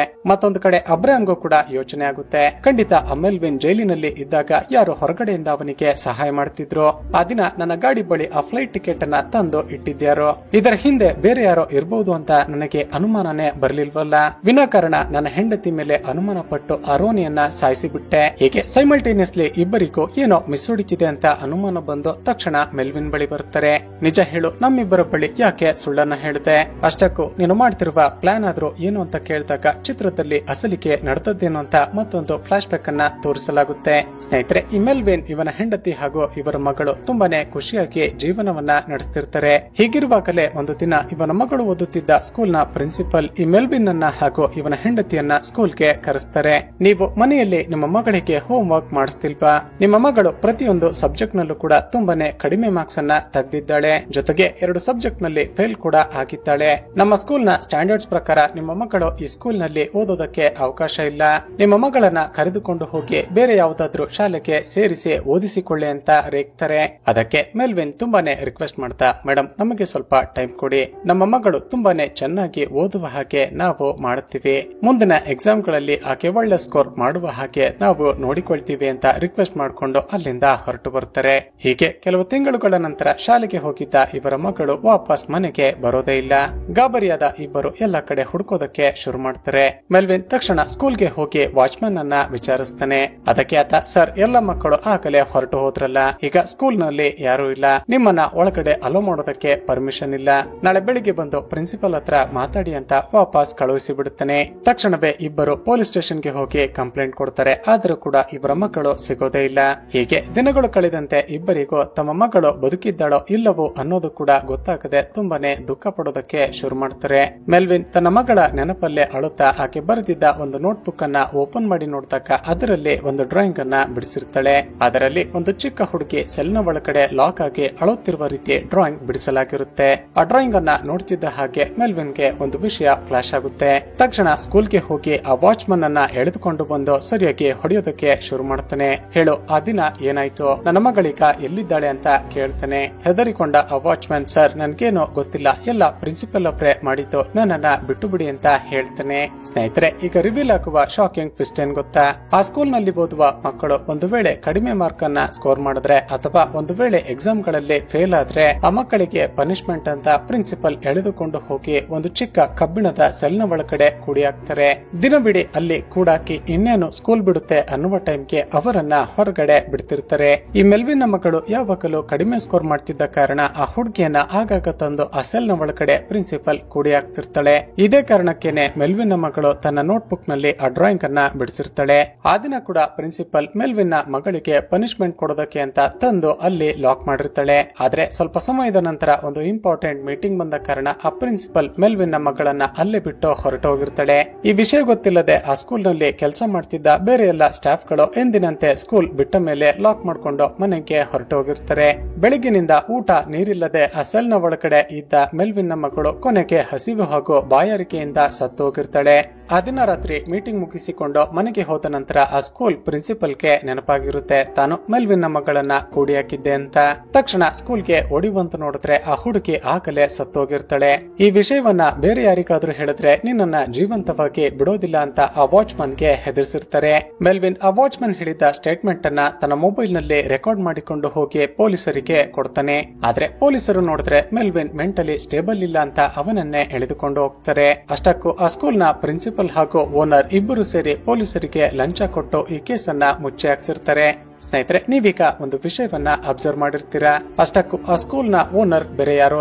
ಮತ್ತೊಂದು ಕಡೆ ಅಬ್ರಾಮ್ಗೂ ಕೂಡ ಯೋಚನೆ ಆಗುತ್ತೆ. ಖಂಡಿತ ಆ ಮೆಲ್ವಿನ್ ಜೈಲಿನಲ್ಲಿ ಇದ್ದಾಗ ಯಾರು ಹೊರಗಡೆಯಿಂದ ಅವನಿಗೆ ಸಹಾಯ ಮಾಡ್ತಿದ್ರು. ಆ ದಿನ ನನ್ನ ಗಾಡಿ ಬಳಿ ಆ ಫ್ಲೈಟ್ ಟಿಕೆಟ್ ಅನ್ನ ತಂದು ಇಟ್ಟಿದ್ಯಾರೋ, ಇದರ ಹಿಂದೆ ಬೇರೆ ಯಾರೋ ಇರಬಹುದು ಅಂತ ನನಗೆ ಅನುಮಾನನೇ ಬರ್ಲಿಲ್ವಲ್ಲ. ವಿನಾಕಾರಣ ನನ್ನ ಹೆಂಡತಿ ಮೇಲೆ ಅನುಮಾನ ಪಟ್ಟು ಅರೋನಿಯನ್ನ ಸಾಯಿಸಿಬಿಟ್ಟೆ. ಹೀಗೆ ಸೈಮಲ್ಟೇನಿಯಸ್ಲಿ ಇಬ್ಬರಿಗೂ ಏನೋ ಮಿಸ್ ಹೊಡಿತಿದೆ ಅಂತ ಅನುಮಾನ ಬಂದು ತಕ್ಷಣ ಮೆಲ್ವಿನ್ ಬಳಿ ಬರ್ತಾರೆ. ನಿಜ ಹೇಳು, ನಮ್ಮಿಬ್ಬರ ಬಳಿ ಯಾಕೆ ಸುಳ್ಳನ್ನ ಹೇಳಿದೆ, ಅಷ್ಟಕ್ಕೂ ನೀನು ಮಾಡ್ತಿರುವ ಪ್ಲಾನ್ ಆದ್ರೂ ಏನು ಅಂತ ಕೇಳಿದಾಗ ಚಿತ್ರದಲ್ಲಿ ಅಸಲಿಗೆ ನಡೆದದ್ದೇನು ಅಂತ ಮತ್ತೊಂದು ಫ್ಲಾಶ್ ಬ್ಯಾಕ್ ಅನ್ನ ತೋರಿಸಲಾಗುತ್ತೆ. ಸ್ನೇಹಿತರೆ, ಈ ಮೆಲ್ವಿನ್ ಇವನ ಹೆಂಡತಿ ಹಾಗೂ ಇವರ ಮಗಳು ತುಂಬಾನೇ ಖುಷಿಯಾಗಿ ಜೀವನವನ್ನ ನಡೆಸ್ತಿರ್ತಾರೆ. ಹೀಗಿರುವಾಗಲೇ ಒಂದು ದಿನ ಇವನ ಮಗಳು ಓದುತ್ತಿದ್ದ ಸ್ಕೂಲ್ ನ ಪ್ರಿನ್ಸಿಪಲ್ ಈ ಮೆಲ್ವಿನ್ ಅನ್ನ ಹಾಗೂ ಇವನ ಹೆಂಡತಿಯನ್ನ ಸ್ಕೂಲ್ಗೆ ಕರೆಸ್ತಾರೆ. ನೀವು ಮನೆಯಲ್ಲಿ ನಿಮ್ಮ ಮಗಳಿಗೆ ಹೋಮ್ ವರ್ಕ್ ಮಾಡಿಸ್ತಿಲ್ವಾ, ನಿಮ್ಮ ಮಗಳು ಪ್ರತಿಯೊಂದು ಸಬ್ಜೆಕ್ಟ್ ನಲ್ಲೂ ಕೂಡ ತುಂಬಾನೇ ಕಡಿಮೆ ಮಾರ್ಕ್ಸ್ ಅನ್ನ ತೆಗೆದಿದ್ದಾಳೆ, ಜೊತೆಗೆ 2 ಸಬ್ಜೆಕ್ಟ್ ನಲ್ಲಿ ಫೇಲ್ ಕೂಡ ಆಗಿದ್ದಾಳೆ. ನಮ್ಮ ಸ್ಕೂಲ್ ನ ಸ್ಟ್ಯಾಂಡರ್ಡ್ಸ್ ಪ್ರಕಾರ ನಿಮ್ಮ ಮಗಳು ಈ ಸ್ಕೂಲ್ ನಲ್ಲಿ ಓದೋದಕ್ಕೆ ಅವಕಾಶ ಇಲ್ಲ. ನಿಮ್ಮ ಮಗಳನ್ನ ಕರೆದುಕೊಂಡು ಹೋಗಿ ಬೇರೆ ಯಾವುದಾದ್ರೂ ಶಾಲೆಗೆ ಸೇರಿಸಿ ಓದಿಸಿಕೊಳ್ಳಿ ಅಂತ ರೇಗ್ತಾರೆ. ಅದಕ್ಕೆ ಮೆಲ್ವಿನ್ ತುಂಬಾನೇ ರಿಕ್ವೆಸ್ಟ್ ಮಾಡ್ತಾ, ಮೇಡಮ್ ನಮಗೆ ಸ್ವಲ್ಪ ಟೈಮ್ ಕೊಡಿ, ನಮ್ಮ ಮಗಳು ತುಂಬಾನೇ ಚೆನ್ನಾಗಿ ಓದುವ ಹಾಗೆ ನಾವು ಮಾಡುತ್ತೀವಿ, ಮುಂದಿನ ಎಕ್ಸಾಮ್ ಗಳಲ್ಲಿ ಆಕೆ ಒಳ್ಳೆ ಸ್ಕೋರ್ ಮಾಡುವ ಹಾಗೆ ನಾವು ನೋಡಿಕೊಳ್ತೀವಿ ಅಂತ ರಿಕ್ವೆಸ್ಟ್ ಮಾಡಿಕೊಂಡು ಅಲ್ಲಿಂದ ಹೊರಟು ಬರ್ತಾರೆ. ಹೀಗೆ ಕೆಲವು ತಿಂಗಳುಗಳ ನಂತರ ಶಾಲೆಗೆ ಹೋಗಿದ್ದ ಇವರ ಮಗಳು ವಾಪಸ್ ಮನೆಗೆ ಬರೋದೇ ಇಲ್ಲ. ಗಾಬರಿಯಾದ ಇಬ್ಬರು ಎಲ್ಲ ಕಡೆ ಹುಡುಕೋದಕ್ಕೆ ಶುರು ಮಾಡ್ತಾರೆ. ಮೆಲ್ವಿನ್ ತಕ್ಷಣ ಸ್ಕೂಲ್ಗೆ ಹೋಗಿ ವಾಚ್ಮನ್ ಅನ್ನ ವಿಚಾರಿಸ್ತಾನೆ. ಅದಕ್ಕೆ ಆತ, ಸರ್ ಎಲ್ಲ ಮಕ್ಕಳು ಆಗಲೇ ಹೊರಟು ಹೋದ್ರಲ್ಲ, ಈಗ ಸ್ಕೂಲ್ ನಲ್ಲಿ ಯಾರು ಇಲ್ಲ, ನಿಮ್ಮನ್ನ ಒಳಗಡೆ ಅಲೋ ಮಾಡೋದಕ್ಕೆ ಪರ್ಮಿಷನ್ ಇಲ್ಲ, ನಾಳೆ ಬೆಳಿಗ್ಗೆ ಬಂದು ಪ್ರಿನ್ಸಿಪಲ್ ಹತ್ರ ಮಾತಾಡಿ ಅಂತ ವಾಪಸ್ ಕಳುಹಿಸಿ ಬಿಡುತ್ತಾನೆ. ತಕ್ಷಣವೇ ಇಬ್ಬರು ಪೊಲೀಸ್ ಸ್ಟೇಷನ್ ಗೆ ಹೋಗಿ ಕಂಪ್ಲೇಂಟ್ ಕೊಡ್ತಾರೆ. ಆದ್ರೂ ಕೂಡ ಇವರ ಮಕ್ಕಳು ಸಿಗೋದೇ ಇಲ್ಲ. ಹೀಗೆ ದಿನಗಳು ಕಳೆದಂತೆ ಇಬ್ಬರಿಗೂ ತಮ್ಮ ಮಗಳು ಬದುಕಿದ್ದಾಳೋ ಇಲ್ಲವೋ ಅನ್ನೋದು ಕೂಡ ಗೊತ್ತಾಗದೆ ತುಂಬಾನೇ ದುಃಖ ಪಡೋದಕ್ಕೆ ಶುರು ಮಾಡ್ತಾರೆ. ಮೆಲ್ವಿನ್ ತನ್ನ ಮಗಳ ನೆನಪಲ್ಲೇ ಅಳುತ್ತಾ ಆಕೆ ಬರೆದಿದ್ದ ಒಂದು ನೋಟ್ ಬುಕ್ ಅನ್ನ ಓಪನ್ ಮಾಡಿ ನೋಡಿದಾಗ ಅದರಲ್ಲಿ ಒಂದು ಡ್ರಾಯಿಂಗ್ ಅನ್ನ ಬಿಡಿಸಿರ್ತಾಳೆ. ಅದರಲ್ಲಿ ಒಂದು ಚಿಕ್ಕ ಹುಡುಗಿ ಸೆಲ್ ನ ಒಳಗಡೆ ಲಾಕ್ ಆಗಿ ಅಳುತ್ತಿರುವ ರೀತಿ ಡ್ರಾಯಿಂಗ್ ಬಿಡಿಸಲಾಗಿರುತ್ತೆ. ಆ ಡ್ರಾಯಿಂಗ್ ಅನ್ನ ನೋಡ್ತಿದ್ದ ಹಾಗೆ ಮೆಲ್ವಿನ್ ಗೆ ಒಂದು ವಿಷಯ ಫ್ಲಾಶ್ ಆಗುತ್ತೆ. ತಕ್ಷಣ ಸ್ಕೂಲ್ಗೆ ಹೋಗಿ ಆ ವಾಚ್ಮನ್ ಅನ್ನ ಎಳೆದುಕೊಂಡು ಬಂದು ಸರಿಯಾಗಿ ಹೊಡೆಯೋದಕ್ಕೆ ಶುರು ಮಾಡ್ತಾನೆ. ಹೇಳು, ಆ ದಿನ ಏನಾಯ್ತು, ನನ್ನ ಮಗಳೀಗ ಎಲ್ಲಿದ್ದಾಳೆ ಅಂತ ಕೇಳ್ತಾನೆ. ಹೆದರಿಕೊಂಡ ಆ ವಾಚ್ಮನ್, ಸರ್ ನನ್ಗೇನು ಗೊತ್ತಿಲ್ಲ, ಎಲ್ಲ ಪ್ರಿನ್ಸಿಪಲ್ ಅವರೇ ಮಾಡಿದ್ದು, ನನ್ನನ್ನ ಬಿಟ್ಟು ಬಿಡಿ ಅಂತ ಹೇಳ್ತಾನೆ. ಸ್ನೇಹಿತರೆ, ಈಗ ರಿವೀಲ್ ಆಗುವ ಶಾಕಿಂಗ್ ಟ್ವಿಸ್ಟ್ ಏನ್ ಗೊತ್ತಾ, ಆ ಸ್ಕೂಲ್ ನಲ್ಲಿ ಓದುವ ಮಕ್ಕಳು ಒಂದು ವೇಳೆ ಕಡಿಮೆ ಮಾರ್ಕ್ ಅನ್ನ ಸ್ಕೋರ್ ಮಾಡಿದ್ರೆ ಅಥವಾ ಒಂದು ವೇಳೆ ಎಕ್ಸಾಮ್ ಗಳಲ್ಲಿ ಫೇಲ್ ಆದ್ರೆ ಆ ಮಕ್ಕಳಿಗೆ ಪನಿಷ್ಮೆಂಟ್ ಅಂತ ಪ್ರಿನ್ಸಿಪಲ್ ಎಳೆದುಕೊಂಡು ಹೋಗಿ ಒಂದು ಚಿಕ್ಕ ಕಬ್ಬಿಣದ ಸೆಲ್ ನ ಒಳಗಡೆ ಕೂಡಿ ಹಾಕ್ತಾರೆ. ದಿನವಿಡೀ ಅಲ್ಲಿ ಕೂಡಾಕಿ ಇನ್ನೇನು ಸ್ಕೂಲ್ ಬಿಡುತ್ತೆ ಅನ್ನುವ ಟೈಮ್ಗೆ ಅವರನ್ನ ಹೊರಗಡೆ ಬಿಡ್ತಿರ್ತಾರೆ. ಈ ಮೆಲ್ವಿನ್ ನ ಮಗಳು ಯಾವಾಗಲೂ ಕಡಿಮೆ ಸ್ಕೋರ್ ಮಾಡ್ತಿದ್ದ ಕಾರಣ ಆ ಹುಡುಗಿಯನ್ನ ಆಗಾಗ ತಂದು ಆ ಸೆಲ್ ನ ಒಳಗಡೆ ಪ್ರಿನ್ಸಿಪಲ್ ಕೂಡಿ ಹಾಕ್ತಿರ್ತಾಳೆ. ಇದೇ ಕಾರಣಕ್ಕೇನೆ ಮೆಲ್ವಿನ್ ನ ಮಗಳು ತನ್ನ ನೋಟ್ ಬುಕ್ ನಲ್ಲಿ ಆ ಡ್ರಾಯಿಂಗ್ ಅನ್ನ ಬಿಡಿಸಿರ್ತಾಳೆ. ಆ ದಿನ ಕೂಡ ಪ್ರಿನ್ಸಿಪಲ್ ಮೆಲ್ವಿನ್ ನ ಮಗಳಿಗೆ ಪನಿಷ್ಮೆಂಟ್ ಕೊಡೋದಕ್ಕೆ ಅಂತ ತಂದು ಅಲ್ಲಿ ಲಾಕ್ ಮಾಡಿರ್ತಾಳೆ. ಆದ್ರೆ ಸ್ವಲ್ಪ ಸಮಯದ ನಂತರ ಒಂದು ಇಂಪಾರ್ಟೆಂಟ್ ಮೀಟಿಂಗ್ ಬಂದ ಕಾರಣ ಆ ಪ್ರಿನ್ಸಿಪಲ್ ಮೆಲ್ವಿನ್ ನ ಮಗಳನ್ನ ಅಲ್ಲೇ ಬಿಟ್ಟು ಹೊರಟು ಹೋಗಿರ್ತಾಳೆ. ಈ ವಿಷಯ ಗೊತ್ತಿಲ್ಲದೆ ಆ ಸ್ಕೂಲ್ ನಲ್ಲಿ ಕೆಲಸ ಮಾಡ್ತಿದ್ದ ಬೇರೆ ಎಲ್ಲ ಸ್ಟಾಫ್ ಗಳು ಎಂದಿನಂತೆ ಸ್ಕೂಲ್ ಬಿಟ್ಟ ಮೇಲೆ ಲಾಕ್ ಮಾಡ್ಕೊಂಡು ಮನೆಗೆ ಹೊರಟು ಹೋಗಿರ್ತಾರೆ. ಬೆಳಗಿನಿಂದ ಊಟ ನೀರಿಲ್ಲದೆ ಆ ಸೆಲ್ ನ ಒಳಗಡೆ ಇದ್ದ ಮೆಲ್ವಿನ್ ನ ಮಗಳು ಕೊನೆಗೆ ಹಸಿವು ಹಾಗೂ ಬಾಯಾರಿಕೆಯಿಂದ ಸತ್ತು ಹೋಗಿರ್ತಾಳೆ. ಆ ದಿನ ರಾತ್ರಿ ಮೀಟಿಂಗ್ ಮುಗಿಸಿಕೊಂಡು ಮನೆಗೆ ಹೋದ ನಂತರ ಆ ಸ್ಕೂಲ್ ಪ್ರಿನ್ಸಿಪಲ್ಗೆ ನೆನಪಾಗಿರುತ್ತೆ ತಾನು ಮೆಲ್ವಿನ್ ನ ಮಗಳನ್ನ ಕೂಡಿ ಹಾಕಿದ್ದೆ ಅಂತ. ತಕ್ಷಣ ಸ್ಕೂಲ್ಗೆ ಓಡಿ ಬಂತು ನೋಡಿದ್ರೆ ಆ ಹುಡುಗಿ ಆಗಲೇ ಸತ್ತೋಗಿರ್ತಾಳೆ. ಈ ವಿಷಯವನ್ನ ಬೇರೆ ಯಾರಿಗಾದ್ರೂ ಹೇಳಿದ್ರೆ ನಿನ್ನನ್ನ ಜೀವಂತವಾಗಿ ಬಿಡೋದಿಲ್ಲ ಅಂತ ಆ ವಾಚ್ಮನ್ ಗೆ ಹೆದರಿಸಿರ್ತಾರೆ. ಮೆಲ್ವಿನ್ ಆ ವಾಚ್ಮನ್ ಹೇಳಿದ ಸ್ಟೇಟ್ಮೆಂಟ್ ಅನ್ನ ತನ್ನ ಮೊಬೈಲ್ ನಲ್ಲಿ ರೆಕಾರ್ಡ್ ಮಾಡಿಕೊಂಡು ಹೋಗಿ ಪೊಲೀಸರಿಗೆ ಕೊಡ್ತಾನೆ. ಆದ್ರೆ ಪೊಲೀಸರು ನೋಡಿದ್ರೆ ಮೆಲ್ವಿನ್ ಮೆಂಟಲಿ ಸ್ಟೇಬಲ್ ಇಲ್ಲ ಅಂತ ಅವನನ್ನೇ ಎಳೆದುಕೊಂಡು ಹೋಗ್ತಾರೆ. ಅಷ್ಟಕ್ಕೂ ಆ ಸ್ಕೂಲ್ ನ ಪ್ರಿನ್ಸಿಪಲ್ ಪ್ರಿನ್ಸಿಪಲ್ ಹಾಗೂ ಓನರ್ ಇಬ್ಬರು ಸೇರಿ ಪೊಲೀಸರಿಗೆ ಲಂಚ ಕೊಟ್ಟು ಈ ಕೇಸನ್ನ ಮುಚ್ಚಿ ಹಾಕ್ಸಿರ್ತಾರೆ. ಸ್ನೇಹಿತರೆ, ನೀವೀಗ ಒಂದು ವಿಷಯವನ್ನ ಅಬ್ಸರ್ವ್ ಮಾಡಿರ್ತೀರಾ. ಅಷ್ಟಕ್ಕೂ ಆ ಸ್ಕೂಲ್ ನ ಓನರ್ ಬೇರೆ ಯಾರು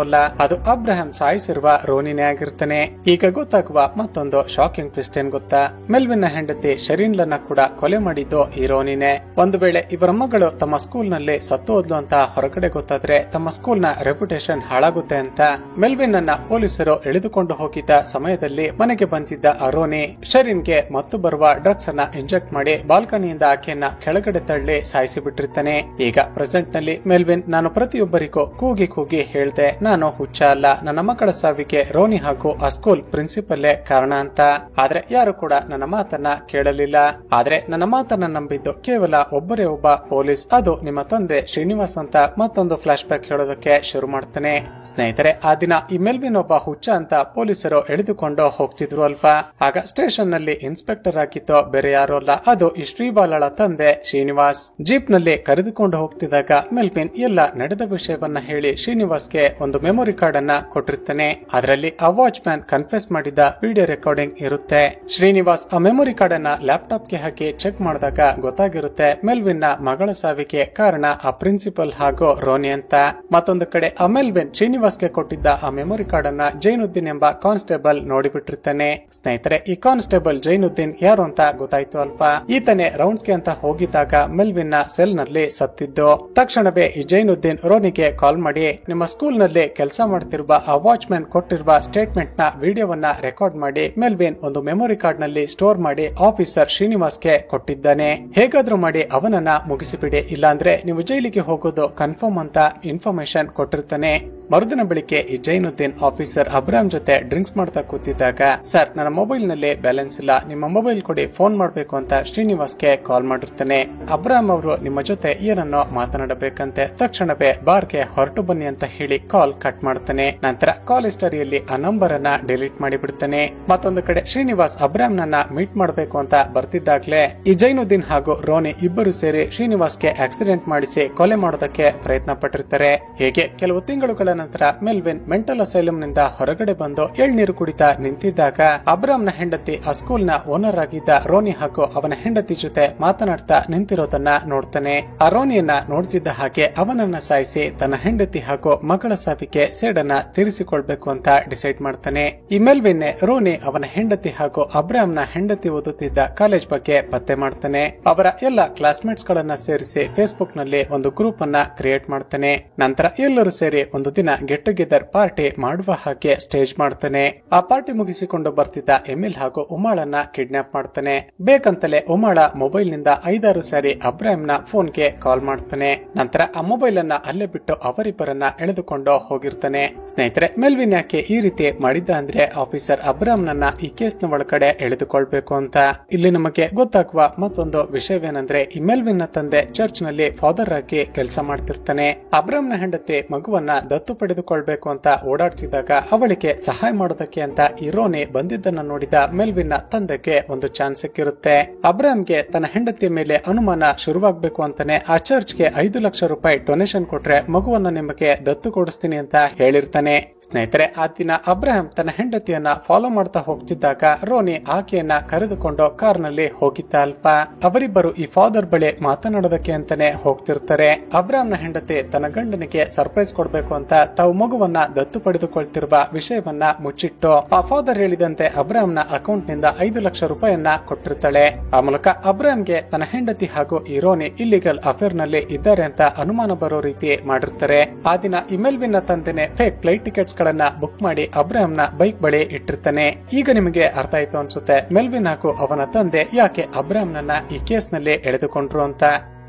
ಅಲ್ಲ, ಅದು ಅಬ್ರಹಾಂ ಸಾಯಿಸಿರುವ ರೋನಿನೇ ಆಗಿರ್ತಾನೆ. ಈಗ ಗೊತ್ತಾಗುವ ಮತ್ತೊಂದು ಶಾಕಿಂಗ್ ಟ್ವಿಸ್ಟ್ ಏನ್ ಗೊತ್ತಾ? ಮೆಲ್ವಿನ್ ನ ಹೆಂಡತಿ ಶರೀನ್ಲನ್ನ ಕೂಡ ಕೊಲೆ ಮಾಡಿದ್ದು ಈ ರೋನಿನೇ. ಒಂದು ವೇಳೆ ಇವರ ಮಗಳು ತಮ್ಮ ಸ್ಕೂಲ್ ನಲ್ಲಿ ಸತ್ತು ಹೋದ್ಲು ಅಂತ ಹೊರಗಡೆ ಗೊತ್ತಾದ್ರೆ ತಮ್ಮ ಸ್ಕೂಲ್ ನ ರೆಪ್ಯುಟೇಷನ್ ಹಾಳಾಗುತ್ತೆ ಅಂತ ಮೆಲ್ವಿನ್ ಅನ್ನ ಪೊಲೀಸರು ಎಳೆದುಕೊಂಡು ಹೋಗಿದ್ದ ಸಮಯದಲ್ಲಿ ಮನೆಗೆ ಬಂದಿದ್ದ ಆ ರೋನಿ ಶರೀನ್ಗೆ ಮತ್ತು ಬರುವ ಡ್ರಗ್ಸ್ ಅನ್ನ ಇಂಜೆಕ್ಟ್ ಮಾಡಿ ಬಾಲ್ಕನಿಯಿಂದ ಆಕೆಯನ್ನ ಕೆಳಗಡೆ ತಳ್ಳಿ ಸಾಯಿಸಿ ಬಿಟ್ಟಿರ್ತಾನೆ. ಈಗ ಪ್ರೆಸೆಂಟ್ ನಲ್ಲಿ ಮೆಲ್ವಿನ್, ನಾನು ಪ್ರತಿಯೊಬ್ಬರಿಗೂ ಕೂಗಿ ಕೂಗಿ ಹೇಳ್ದೆ ನಾನು ಹುಚ್ಚ ಅಲ್ಲ, ನನ್ನ ಮಕ್ಕಳ ಸಾವಿಗೆ ರೋನಿ ಹಾಗೂ ಆ ಸ್ಕೂಲ್ ಪ್ರಿನ್ಸಿಪಲ್ಲೇ ಕಾರಣ ಅಂತ. ಆದ್ರೆ ಯಾರು ಕೂಡ ನನ್ನ ಮಾತನ್ನ ಕೇಳಲಿಲ್ಲ. ಆದ್ರೆ ನನ್ನ ಮಾತನ್ನ ನಂಬಿದ್ದು ಕೇವಲ ಒಬ್ಬರೇ ಒಬ್ಬ ಪೊಲೀಸ್, ಅದು ನಿಮ್ಮ ತಂದೆ ಶ್ರೀನಿವಾಸ್ ಅಂತ ಮತ್ತೊಂದು ಫ್ಲಾಶ್ ಬ್ಯಾಕ್ ಹೇಳೋದಕ್ಕೆ ಶುರು ಮಾಡ್ತಾನೆ. ಸ್ನೇಹಿತರೆ, ಆ ದಿನ ಈ ಮೆಲ್ವಿನ್ ಒಬ್ಬ ಹುಚ್ಚ ಅಂತ ಪೊಲೀಸರು ಎಳೆದುಕೊಂಡು ಹೋಗ್ತಿದ್ರು ಅಲ್ವಾ. ಆಗ ಸ್ಟೇಷನ್ ನಲ್ಲಿ ಇನ್ಸ್ಪೆಕ್ಟರ್ ಆಗಿದ್ದು ಬೇರೆ ಯಾರು ಅಲ್ಲ, ಅದು ಈ ಶ್ರೀಬಾಲಳ ತಂದೆ ಶ್ರೀನಿವಾಸ್. ಜೀಪ್ ನಲ್ಲಿ ಕರೆದುಕೊಂಡು ಹೋಗ್ತಿದ್ದಾಗ ಮೆಲ್ವಿನ್ ಎಲ್ಲ ನಡೆದ ವಿಷಯವನ್ನ ಹೇಳಿ ಶ್ರೀನಿವಾಸ್ಗೆ ಒಂದು ಮೆಮೊರಿ ಕಾರ್ಡ್ ಅನ್ನ ಕೊಟ್ಟಿರ್ತಾನೆ. ಅದರಲ್ಲಿ ಆ ವಾಚ್ ಮ್ಯಾನ್ ಕನ್ಫೆಸ್ ಮಾಡಿದ ವಿಡಿಯೋ ರೆಕಾರ್ಡಿಂಗ್ ಇರುತ್ತೆ. ಶ್ರೀನಿವಾಸ್ ಆ ಮೆಮೊರಿ ಕಾರ್ಡ್ ಅನ್ನ ಲ್ಯಾಪ್ಟಾಪ್ ಗೆ ಹಾಕಿ ಚೆಕ್ ಮಾಡಿದಾಗ ಗೊತ್ತಾಗಿರುತ್ತೆ ಮೆಲ್ವಿನ್ ನ ಮಗಳ ಸಾವಿಗೆ ಕಾರಣ ಆ ಪ್ರಿನ್ಸಿಪಲ್ ಹಾಗೂ ರೋನಿ ಅಂತ. ಮತ್ತೊಂದು ಕಡೆ ಆ ಮೆಲ್ವಿನ್ ಶ್ರೀನಿವಾಸ್ಗೆ ಕೊಟ್ಟಿದ್ದ ಆ ಮೆಮೊರಿ ಕಾರ್ಡ್ ಅನ್ನ ಜೈನುದ್ದೀನ್ ಎಂಬ ಕಾನ್ಸ್ಟೇಬಲ್ ನೋಡಿಬಿಟ್ಟಿರ್ತಾನೆ. ಸ್ನೇಹಿತರೆ, ಈ ಕಾನ್ಸ್ಟೇಬಲ್ ಜೈನುದ್ದೀನ್ ಯಾರು ಅಂತ ಗೊತ್ತಾಯ್ತು ಅಲ್ವಾ. ಈತನೇ ರೌಂಡ್ಸ್ ಗೆ ಅಂತ ಹೋಗಿದ್ದಾಗ ಮೆಲ್ವಿನ್ ನ ಸೆಲ್ ನಲ್ಲಿ ಸತ್ತಿದ್ದು. ತಕ್ಷಣವೇ ಈ ಜೈನುದ್ದೀನ್ ರೋನಿಗೆ ಕಾಲ್ ಮಾಡಿ ನಿಮ್ಮ ಸ್ಕೂಲ್ ನಲ್ಲಿ ಕೆಲಸ ಮಾಡ್ತಿರುವ ಆ ವಾಚ್ ಮ್ಯಾನ್ ಕೊಟ್ಟಿರುವ ಸ್ಟೇಟ್ಮೆಂಟ್ ನ ವಿಡಿಯೋವನ್ನ ರೆಕಾರ್ಡ್ ಮಾಡಿ ಮೆಲ್ವಿನ್ ಒಂದು ಮೆಮೊರಿ ಕಾರ್ಡ್ ನಲ್ಲಿ ಸ್ಟೋರ್ ಮಾಡಿ ಆಫೀಸರ್ ಶ್ರೀನಿವಾಸ್ಗೆ ಕೊಟ್ಟಿದ್ದಾನೆ. ಹೇಗಾದ್ರೂ ಮಾಡಿ ಅವನನ್ನ ಮುಗಿಸಿಬಿಡಿ, ಇಲ್ಲಾಂದ್ರೆ ನೀವು ಜೈಲಿಗೆ ಹೋಗೋದು ಕನ್ಫರ್ಮ್ ಅಂತ ಇನ್ಫಾರ್ಮೇಶನ್ ಕೊಟ್ಟಿರ್ತಾನೆ. ಮರುದಿನ ಬೆಳಿಗ್ಗೆ ಈ ಜೈನುದ್ದೀನ್ ಆಫೀಸರ್ ಅಬ್ರಾಮ್ ಜೊತೆ ಡ್ರಿಂಕ್ಸ್ ಮಾಡ್ತಾ ಕೂತಿದ್ದಾಗ, ಸರ್ ನನ್ನ ಮೊಬೈಲ್ ನಲ್ಲಿ ಬ್ಯಾಲೆನ್ಸ್ ಇಲ್ಲ, ನಿಮ್ಮ ಮೊಬೈಲ್ ಕೊಡಿ, ಫೋನ್ ಮಾಡ್ಬೇಕು ಅಂತ ಶ್ರೀನಿವಾಸ್ಗೆ ಕಾಲ್ ಮಾಡಿರ್ತಾನೆ. ಅಬ್ರಾಮ್ ಅವರು ನಿಮ್ಮ ಜೊತೆ ಏನನ್ನೋ ಮಾತನಾಡಬೇಕಂತೆ. ತಕ್ಷಣವೇ ಬಾರ್ಗೆ ಹೊರಟು ಬನ್ನಿ ಅಂತ ಹೇಳಿ ಕಾಲ್ ಕಟ್ ಮಾಡ್ತಾನೆ. ನಂತರ ಕಾಲ್ ಹಿಸ್ಟರಿಯಲ್ಲಿ ಆ ನಂಬರ್ ಅನ್ನ ಡಿಲೀಟ್ ಮಾಡಿಬಿಡ್ತಾನೆ. ಮತ್ತೊಂದು ಕಡೆ ಶ್ರೀನಿವಾಸ್ ಅಬ್ರಾಮ್ ನನ್ನ ಮೀಟ್ ಮಾಡಬೇಕು ಅಂತ ಬರ್ತಿದ್ದಾಗ್ಲೇ ಈ ಜೈನುದ್ದೀನ್ ಹಾಗೂ ರೋನಿ ಇಬ್ಬರು ಸೇರಿ ಶ್ರೀನಿವಾಸ್ಗೆ ಆಕ್ಸಿಡೆಂಟ್ ಮಾಡಿಸಿ ಕೊಲೆ ಮಾಡೋದಕ್ಕೆ ಪ್ರಯತ್ನ ಪಟ್ಟಿರ್ತಾರೆ. ಹೇಗೆ ಕೆಲವು ತಿಂಗಳುಗಳ ನಂತರ ಮೆಲ್ವಿನ್ ಮೆಂಟಲ್ ಅಸೈಲಂ ನಿಂದ ಹೊರಗಡೆ ಬಂದು ಎಳ್ನೀರು ಕುಡಿತಾ ನಿಂತಿದ್ದಾಗ ಅಬ್ರಾಮ್ ನ ಹೆಂಡತಿ ಆ ಸ್ಕೂಲ್ ನ ಓನರ್ ಆಗಿದ್ದ ರೋನಿ ಹಾಗೂ ಅವನ ಹೆಂಡತಿ ಜೊತೆ ಮಾತನಾಡ್ತಾ ನಿಂತಿರೋದನ್ನ ನೋಡ್ತಾನೆ. ಆ ರೋನಿಯನ್ನ ನೋಡ್ತಿದ್ದ ಹಾಗೆ ಅವನನ್ನ ಸಾಯಿಸಿ ತನ್ನ ಹೆಂಡತಿ ಹಾಗೂ ಮಗಳ ಸಾವಿಗೆ ಸೇಡನ್ನ ತೀರಿಸಿಕೊಳ್ಬೇಕು ಅಂತ ಡಿಸೈಡ್ ಮಾಡ್ತಾನೆ. ಈ ಮೆಲ್ವಿನ್ ರೋನಿ ಅವನ ಹೆಂಡತಿ ಹಾಗೂ ಅಬ್ರಾಮ್ ನ ಹೆಂಡತಿ ಓದುತ್ತಿದ್ದ ಕಾಲೇಜ್ ಬಗ್ಗೆ ಪತ್ತೆ ಮಾಡ್ತಾನೆ. ಅವರ ಎಲ್ಲ ಕ್ಲಾಸ್ಮೇಟ್ಸ್ ಗಳನ್ನ ಸೇರಿಸಿ ಫೇಸ್ಬುಕ್ ನಲ್ಲಿ ಒಂದು ಗ್ರೂಪ್ ಅನ್ನ ಕ್ರಿಯೇಟ್ ಮಾಡ್ತಾನೆ. ನಂತರ ಎಲ್ಲರೂ ಸೇರಿ ಒಂದು ದಿನ ಗೆಟ್ ಟುಗೆದರ್ ಪಾರ್ಟಿ ಮಾಡುವ ಹಾಗೆ ಸ್ಟೇಜ್ ಮಾಡ್ತಾನೆ. ಆ ಪಾರ್ಟಿ ಮುಗಿಸಿಕೊಂಡು ಬರ್ತಿದ್ದ ಎಮಿಲ್ ಹಾಗೂ ಉಮಾಳನ್ನ ಕಿಡ್ನಾಪ್ ಮಾಡ್ತಾನೆ. ಬೇಕಂತಲೇ ಉಮಾಳ ಮೊಬೈಲ್ ನಿಂದ 5-6 ಸಾರಿ ಅಬ್ರಾಮ್ ನ ಫೋನ್ ಗೆ ಕಾಲ್ ಮಾಡ್ತಾನೆ. ನಂತರ ಆ ಮೊಬೈಲ್ ಅನ್ನ ಅಲ್ಲೇ ಬಿಟ್ಟು ಅವರಿಬ್ಬರನ್ನ ಎಳೆದುಕೊಂಡು ಹೋಗಿರ್ತಾನೆ. ಸ್ನೇಹಿತರೆ, ಮೆಲ್ವಿನ್ ಯಾಕೆ ಈ ರೀತಿ ಮಾಡಿದ್ದ ಅಂದ್ರೆ ಆಫೀಸರ್ ಅಬ್ರಾಮ್ ನನ್ನ ಈ ಕೇಸ್ ನ ಒಳಗಡೆ ಎಳೆದುಕೊಳ್ಬೇಕು ಅಂತ. ಇಲ್ಲಿ ನಮಗೆ ಗೊತ್ತಾಗುವ ಮತ್ತೊಂದು ವಿಷಯವೇನೆಂದ್ರೆ ಈ ಮೆಲ್ವಿನ್ ನ ತಂದೆ ಚರ್ಚ್ ನಲ್ಲಿ ಫಾದರ್ ಆಗಿ ಕೆಲಸ ಮಾಡ್ತಿರ್ತಾನೆ. ಅಬ್ರಾಮ್ ನ ಹೆಂಡತಿ ಮಗುವನ್ನ ದತ್ತು ಪಡೆದುಕೊಳ್ಬೇಕು ಅಂತ ಓಡಾಡ್ತಿದ್ದಾಗ ಅವಳಿಗೆ ಸಹಾಯ ಮಾಡೋದಕ್ಕೆ ಅಂತ ಈ ರೋನಿ ಬಂದಿದ್ದನ್ನ ನೋಡಿದ ಮೆಲ್ವಿನ್ ನ ತಂದೆಗೆ ಒಂದು ಚಾನ್ಸ್ ಸಿಕ್ಕಿರುತ್ತೆ. ಅಬ್ರಾಮ್ಗೆ ತನ್ನ ಹೆಂಡತಿಯ ಮೇಲೆ ಅನುಮಾನ ಶುರುವಾಗಬೇಕು ಅಂತಾನೆ ಆ ಚರ್ಚ್ ಗೆ 5 ಲಕ್ಷ ರೂಪಾಯಿ ಡೊನೇಷನ್ ಕೊಟ್ರೆ ಮಗುವನ್ನ ನಿಮಗೆ ದತ್ತು ಕೊಡಿಸ್ತೀನಿ ಅಂತ ಹೇಳಿರ್ತಾನೆ. ಸ್ನೇಹಿತರೆ, ಆ ದಿನ ಅಬ್ರಾಹಂ ತನ್ನ ಹೆಂಡತಿಯನ್ನ ಫಾಲೋ ಮಾಡ್ತಾ ಹೋಗ್ತಿದ್ದಾಗ ರೋನಿ ಆಕೆಯನ್ನ ಕರೆದುಕೊಂಡು ಕಾರ್ ನಲ್ಲಿ ಹೋಗಿದ್ದ ಅಲ್ಪ. ಅವರಿಬ್ಬರು ಈ ಫಾದರ್ ಬಳಿ ಮಾತನಾಡೋದಕ್ಕೆ ಅಂತಾನೆ ಹೋಗ್ತಿರ್ತಾರೆ. ಅಬ್ರಾಹಂ ನ ಹೆಂಡತಿ ತನ್ನ ಗಂಡನಿಗೆ ಸರ್ಪ್ರೈಸ್ ಕೊಡ್ಬೇಕು ಅಂತ ತಾವು ಮಗುವನ್ನ ದತ್ತು ಪಡೆದುಕೊಳ್ತಿರುವ ವಿಷಯವನ್ನ ಮುಚ್ಚಿಟ್ಟು ಆ ಫಾದರ್ ಹೇಳಿದಂತೆ ಅಬ್ರಾಹಂ ನ ಅಕೌಂಟ್ ನಿಂದ 5 ಲಕ್ಷ ರೂಪಾಯಿಯನ್ನ ಕೊಟ್ಟಿರ್ತಾಳೆ. ಆ ಮೂಲಕ ಅಬ್ರಾಹಂಗೆ ತನ್ನ ಹೆಂಡತಿ ಹಾಗೂ ಈ ರೋನಿ ಇಲ್ಲಿಗಲ್ ಅಫೇರ್ ನಲ್ಲಿ ಇದ್ದಾರೆ ಅಂತ ಅನುಮಾನ ಬರೋ ರೀತಿ ಮಾಡಿರ್ತಾರೆ. ಆ ದಿನ ಈ ಮೆಲ್ವಿನ್ ನ ತಂದೆನೆ ಫೇಕ್ ಫ್ಲೈಟ್ ಟಿಕೆಟ್ಸ್ ಗಳನ್ನ ಬುಕ್ ಮಾಡಿ ಅಬ್ರಾಹಂ ನ ಬೈಕ್ ಬಳಿ ಇಟ್ಟಿರ್ತಾನೆ. ಈಗ ನಿಮಗೆ ಅರ್ಥ ಆಯ್ತು ಅನ್ಸುತ್ತೆ ಮೆಲ್ವಿನ್ ಹಾಗೂ ಅವನ ತಂದೆ ಯಾಕೆ ಅಬ್ರಾಹಂ ನನ್ನ ಈ ಕೇಸ್ ನಲ್ಲಿ ಎಳೆದುಕೊಂಡ್ರು ಅಂತ.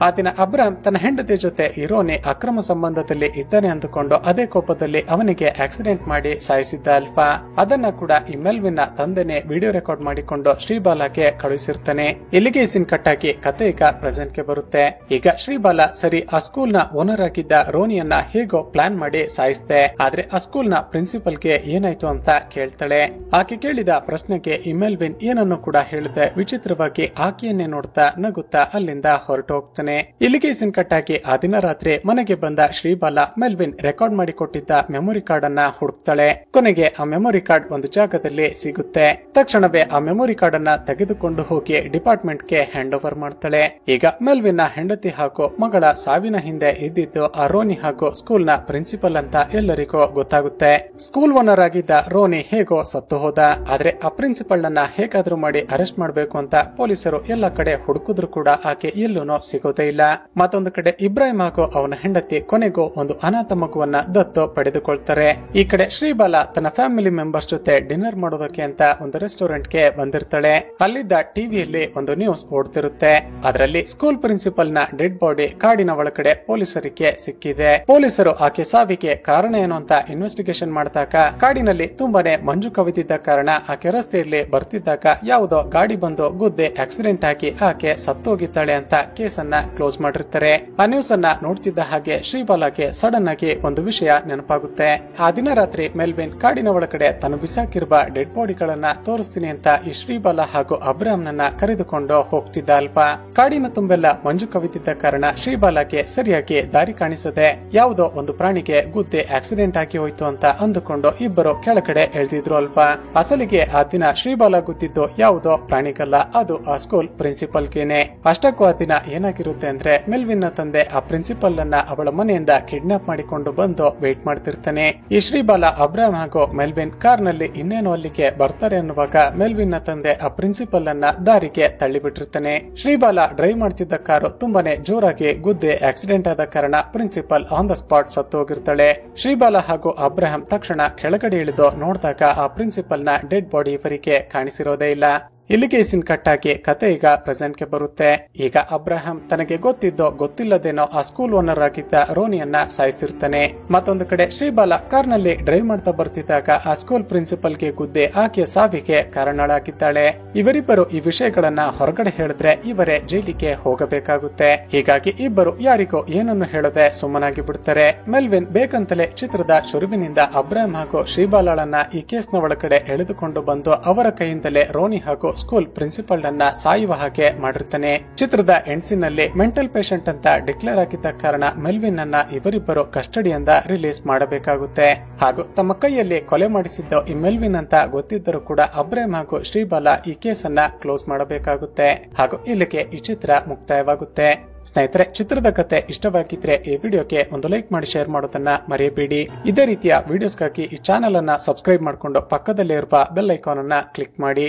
ಆ ದಿನ ಅಬ್ರಾಮ್ ತನ್ನ ಹೆಂಡತಿ ಜೊತೆ ಇರೋನಿ ಅಕ್ರಮ ಸಂಬಂಧದಲ್ಲಿ ಇದ್ದಾನೆ ಅಂದುಕೊಂಡು ಅದೇ ಕೋಪದಲ್ಲಿ ಅವನಿಗೆ ಆಕ್ಸಿಡೆಂಟ್ ಮಾಡಿ ಸಾಯಿಸಿದ್ದ ಅಲ್ವಾ. ಅದನ್ನ ಕೂಡ ಈ ಮೆಲ್ವಿನ್ ನ ತಂದೆನೆ ವಿಡಿಯೋ ರೆಕಾರ್ಡ್ ಮಾಡಿಕೊಂಡು ಶ್ರೀಬಾಲಾಗೆ ಕಳುಹಿಸಿರ್ತಾನೆ. ಇಲ್ಲಿಗೆ ಸೀನ್ ಕಟ್ ಆಗಿ ಕತೆ ಈಗ ಪ್ರೆಸೆಂಟ್ ಗೆ ಬರುತ್ತೆ. ಈಗ ಶ್ರೀಬಾಲ ಸರಿ ಆ ಸ್ಕೂಲ್ ನ ಓನರ್ ಆಗಿದ್ದ ರೋನಿಯನ್ನ ಹೇಗೋ ಪ್ಲಾನ್ ಮಾಡಿ ಸಾಯಿಸ್ದೆ, ಆದ್ರೆ ಆ ಸ್ಕೂಲ್ ನ ಪ್ರಿನ್ಸಿಪಲ್ ಗೆ ಏನಾಯ್ತು ಅಂತ ಕೇಳ್ತಾಳೆ. ಆಕೆ ಕೇಳಿದ ಪ್ರಶ್ನೆಗೆ ಈ ಮೆಲ್ವಿನ್ ಏನನ್ನು ಕೂಡ ಹೇಳಿದೆ. ವಿಚಿತ್ರವಾಗಿ ಆಕೆಯನ್ನೇ ನೋಡ್ತಾ ನಗುತ್ತಾ ಅಲ್ಲಿಂದ ಹೊರಟು ಹೋಗ್ತಾನೆ. ಮಾಡ್ತಾನೆ. ಇಲ್ಲಿಗೆ ಸೀನ್ ಕಟ್ ಆಗಿ ಆ ದಿನ ರಾತ್ರಿ ಮನೆಗೆ ಬಂದ ಶ್ರೀಬಾಲ ಮೆಲ್ವಿನ್ ರೆಕಾರ್ಡ್ ಮಾಡಿ ಕೊಟ್ಟಿದ್ದ ಮೆಮೊರಿ ಕಾರ್ಡ್ ಅನ್ನ ಹುಡುಕ್ತಾಳೆ. ಕೊನೆಗೆ ಆ ಮೆಮೊರಿ ಕಾರ್ಡ್ ಒಂದು ಜಾಗದಲ್ಲಿ ಸಿಗುತ್ತೆ. ತಕ್ಷಣವೇ ಆ ಮೆಮೊರಿ ಕಾರ್ಡ್ ಅನ್ನ ತೆಗೆದುಕೊಂಡು ಹೋಗಿ ಡಿಪಾರ್ಟ್ಮೆಂಟ್ ಗೆ ಹ್ಯಾಂಡ್ ಓವರ್ ಮಾಡ್ತಾಳೆ. ಈಗ ಮೆಲ್ವಿನ್ ನ ಹೆಂಡತಿ ಹಾಗೂ ಮಗಳ ಸಾವಿನ ಹಿಂದೆ ಇದ್ದಿದ್ದು ಆ ರೋನಿ ಹಾಗೂ ಸ್ಕೂಲ್ ನ ಪ್ರಿನ್ಸಿಪಲ್ ಅಂತ ಎಲ್ಲರಿಗೂ ಗೊತ್ತಾಗುತ್ತೆ. ಸ್ಕೂಲ್ ಓನರ್ ಆಗಿದ್ದ ರೋನಿ ಹೇಗೋ ಸತ್ತು ಹೋದ. ಆದ್ರೆ ಆ ಪ್ರಿನ್ಸಿಪಲ್ ನನ್ನ ಹೇಗಾದ್ರೂ ಮಾಡಿ ಅರೆಸ್ಟ್ ಮಾಡಬೇಕು ಅಂತ ಪೊಲೀಸರು ಎಲ್ಲ ಕಡೆ ಹುಡುಕಿದ್ರು ಕೂಡ ಆಕೆ ಎಲ್ಲೂ ಸಿಗೋದೇ ಇಲ್ಲ. ಮತ್ತೊಂದು ಕಡೆ ಇಬ್ರಾಹಿಂ ಹಾಗೂ ಅವನ ಹೆಂಡತಿ ಕೊನೆಗೂ ಒಂದು ಅನಾಥ ಮಗುವನ್ನ ದತ್ತು ಪಡೆದುಕೊಳ್ತಾರೆ. ಈ ಕಡೆ ಶ್ರೀಬಾಲ ತನ್ನ ಫ್ಯಾಮಿಲಿ ಮೆಂಬರ್ಸ್ ಜೊತೆ ಡಿನ್ನರ್ ಮಾಡೋದಕ್ಕೆ ಅಂತ ಒಂದು ರೆಸ್ಟೋರೆಂಟ್ ಗೆ ಬಂದಿರ್ತಾಳೆ. ಅಲ್ಲಿದ್ದ ಟಿವಿಯಲ್ಲಿ ಒಂದು ನ್ಯೂಸ್ ಓಡ್ತಿರುತ್ತೆ. ಅದರಲ್ಲಿ ಸ್ಕೂಲ್ ಪ್ರಿನ್ಸಿಪಲ್ ನ ಡೆಡ್ ಬಾಡಿ ಕಾಡಿನ ಒಳಗಡೆ ಪೊಲೀಸರಿಗೆ ಸಿಕ್ಕಿದೆ. ಪೊಲೀಸರು ಆಕೆ ಸಾವಿಗೆ ಕಾರಣ ಏನು ಅಂತ ಇನ್ವೆಸ್ಟಿಗೇಷನ್ ಮಾಡಿದಾಗ ಕಾಡಿನಲ್ಲಿ ತುಂಬಾನೇ ಮಂಜು ಕವಿದಿದ್ದ ಕಾರಣ ಆಕೆ ರಸ್ತೆಯಲ್ಲಿ ಬರ್ತಿದ್ದಾಗ ಯಾವುದೋ ಗಾಡಿ ಬಂದು ಗುದ್ದೆ ಆಕ್ಸಿಡೆಂಟ್ ಆಗಿ ಆಕೆ ಸತ್ತೋಗಿದ್ದಾಳೆ ಅಂತ ಕೇಸನ್ನ ಕ್ಲೋಸ್ ಮಾಡಿರ್ತಾರೆ. ಆ ನ್ಯೂಸ್ ಅನ್ನ ನೋಡ್ತಿದ್ದ ಹಾಗೆ ಶ್ರೀಬಾಲಾಗೆ ಸಡನ್ ಆಗಿ ಒಂದು ವಿಷಯ ನೆನಪಾಗುತ್ತೆ. ಆ ದಿನ ರಾತ್ರಿ ಮೆಲ್ವಿನ್ ಕಾಡಿನ ಒಳಗಡೆ ತಾನು ಬಿಸಾಕಿರುವ ಡೆಡ್ ಬಾಡಿಗಳನ್ನ ತೋರಿಸ್ತೀನಿ ಅಂತ ಈ ಶ್ರೀಬಾಲ ಹಾಗೂ ಅಬ್ರಾಮ್ ನನ್ನ ಕರೆದುಕೊಂಡು ಹೋಗ್ತಿದ್ದ ಅಲ್ಪ. ಕಾಡಿನ ತುಂಬೆಲ್ಲ ಮಂಜು ಕವಿದಿದ್ದ ಕಾರಣ ಶ್ರೀಬಾಲಾಗೆ ಸರಿಯಾಗಿ ದಾರಿ ಕಾಣಿಸದೆ ಯಾವುದೋ ಒಂದು ಪ್ರಾಣಿಗೆ ಗುದ್ದೆ ಆಕ್ಸಿಡೆಂಟ್ ಆಗಿ ಹೋಯ್ತು ಅಂತ ಅಂದುಕೊಂಡು ಇಬ್ಬರು ಕೆಳಗಡೆ ಎಳ್ದಿದ್ರು ಅಲ್ಪ. ಅಸಲಿಗೆ ಆ ದಿನ ಶ್ರೀಬಾಲ ಗುದ್ದಿದ್ದು ಯಾವುದೋ ಪ್ರಾಣಿಗಲ್ಲ, ಅದು ಆ ಸ್ಕೂಲ್ ಪ್ರಿನ್ಸಿಪಲ್ ಗೆನೆ. ಅಷ್ಟಕ್ಕೂ ಆ ದಿನ ಏನಾಗಿರುತ್ತೆ ಅಂದ್ರೆ ಮೆಲ್ವಿನ್ ನ ತಂದೆ ಆ ಪ್ರಿನ್ಸಿಪಲ್ ಅನ್ನ ಅವಳ ಮನೆಯಿಂದ ಕಿಡ್ನಾಪ್ ಮಾಡಿಕೊಂಡು ಬಂದು ವೇಟ್ ಮಾಡ್ತಿರ್ತಾನೆ. ಈ ಶ್ರೀಬಾಲ ಅಬ್ರಾಮ್ ಹಾಗೂ ಮೆಲ್ವಿನ್ ಕಾರ್ ನಲ್ಲಿ ಇನ್ನೇನು ಅಲ್ಲಿಗೆ ಬರ್ತಾರೆ ಅನ್ನುವಾಗ ಮೆಲ್ವಿನ್ ನ ತಂದೆ ಆ ಪ್ರಿನ್ಸಿಪಲ್ ಅನ್ನ ದಾರಿಗೆ ತಳ್ಳಿಬಿಟ್ಟಿರ್ತಾನೆ. ಶ್ರೀಬಾಲ ಡ್ರೈವ್ ಮಾಡ್ತಿದ್ದ ಕಾರು ತುಂಬಾನೇ ಜೋರಾಗಿ ಗುದ್ದೆ ಆಕ್ಸಿಡೆಂಟ್ ಆದ ಕಾರಣ ಪ್ರಿನ್ಸಿಪಲ್ ಆನ್ ದ ಸ್ಪಾಟ್ ಸತ್ತು ಹೋಗಿರ್ತಾಳೆ. ಶ್ರೀಬಾಲ ಹಾಗೂ ಅಬ್ರಾಹಂ ತಕ್ಷಣ ಕೆಳಗಡೆ ಇಳಿದು ನೋಡಿದಾಗ ಆ ಪ್ರಿನ್ಸಿಪಲ್ ನ ಡೆಡ್ ಬಾಡಿ ಇವರಿಗೆ ಕಾಣಿಸಿರೋದೇ ಇಲ್ಲ. ಇಲ್ಲಿಗೆ ಸೀನ್ ಕಟ್ ಆಗಿ ಕತೆ ಈಗ ಪ್ರೆಸೆಂಟ್ ಗೆ ಬರುತ್ತೆ. ಈಗ ಅಬ್ರಾಹಂ ತನಗೆ ಗೊತ್ತಿದ್ದೋ ಗೊತ್ತಿಲ್ಲದೇನೋ ಆ ಸ್ಕೂಲ್ ಓನರ್ ಆಗಿದ್ದ ರೋನಿಯನ್ನ ಸಾಯಿಸಿರ್ತಾನೆ. ಮತ್ತೊಂದು ಕಡೆ ಶ್ರೀಬಾಲ ಕಾರ್ ನಲ್ಲಿ ಡ್ರೈವ್ ಮಾಡ್ತಾ ಬರ್ತಿದ್ದಾಗ ಆ ಸ್ಕೂಲ್ ಪ್ರಿನ್ಸಿಪಲ್ ಗೆ ಗುದ್ದೆ ಆಕೆಯ ಸಾವಿಗೆ ಕಾರಣಳಾಗಿದ್ದಾಳೆ. ಇವರಿಬ್ಬರು ಈ ವಿಷಯಗಳನ್ನ ಹೊರಗಡೆ ಹೇಳಿದ್ರೆ ಇವರೇ ಜೈಲಿಗೆ ಹೋಗಬೇಕಾಗುತ್ತೆ. ಹೀಗಾಗಿ ಇಬ್ಬರು ಯಾರಿಗೂ ಏನನ್ನು ಹೇಳದೆ ಸುಮ್ಮನಾಗಿ ಬಿಡ್ತಾರೆ. ಮೆಲ್ವಿನ್ ಬೇಕಂತಲೇ ಚಿತ್ರದ ಶುರುವಿನಿಂದ ಅಬ್ರಾಹಂ ಹಾಗೂ ಶ್ರೀಬಾಲಳನ್ನ ಈ ಕೇಸ್ ನ ಒಳಗಡೆ ಎಳೆದುಕೊಂಡು ಬಂದು ಅವರ ಕೈಯಿಂದಲೇ ರೋನಿ ಹಾಗೂ ಸ್ಕೂಲ್ ಪ್ರಿನ್ಸಿಪಲ್ ಅನ್ನ ಸಾಯುವ ಹಾಗೆ ಮಾಡಿರ್ತಾನೆ. ಚಿತ್ರದ ಎಂಡ್ಸಿನಲ್ಲಿ ಮೆಂಟಲ್ ಪೇಷಂಟ್ ಅಂತ ಡಿಕ್ಲೇರ್ ಆಗಿದ್ದ ಕಾರಣ ಮೆಲ್ವಿನ್ ಅನ್ನ ಇವರಿಬ್ಬರು ಕಸ್ಟಡಿಯಿಂದ ರಿಲೀಸ್ ಮಾಡಬೇಕಾಗುತ್ತೆ. ಹಾಗೂ ತಮ್ಮ ಕೈಯಲ್ಲಿ ಕೊಲೆ ಮಾಡಿಸಿದ್ದು ಈ ಮೆಲ್ವಿನ್ ಅಂತ ಗೊತ್ತಿದ್ದರೂ ಕೂಡ ಅಬ್ರಾಹಂ ಹಾಗೂ ಶ್ರೀಬಾಲ ಈ ಕೇಸನ್ನ ಕ್ಲೋಸ್ ಮಾಡಬೇಕಾಗುತ್ತೆ. ಹಾಗೂ ಇಲ್ಲಿಗೆ ಈ ಚಿತ್ರ ಮುಕ್ತಾಯವಾಗುತ್ತೆ. ಸ್ನೇಹಿತರೆ, ಚಿತ್ರದ ಕತೆ ಇಷ್ಟವಾಗಿದ್ರೆ ಈ ವಿಡಿಯೋಗೆ ಒಂದು ಲೈಕ್ ಮಾಡಿ ಶೇರ್ ಮಾಡೋದನ್ನ ಮರೆಯಬೇಡಿ. ಇದೇ ರೀತಿಯ ವಿಡಿಯೋಸ್ಗಾಗಿ ಈ ಚಾನೆಲ್ ಅನ್ನ ಸಬ್ಸ್ಕ್ರೈಬ್ ಮಾಡಿಕೊಂಡು ಪಕ್ಕದಲ್ಲೇ ಇರುವ ಬೆಲ್ ಐಕಾನ್ ಅನ್ನ ಕ್ಲಿಕ್ ಮಾಡಿ.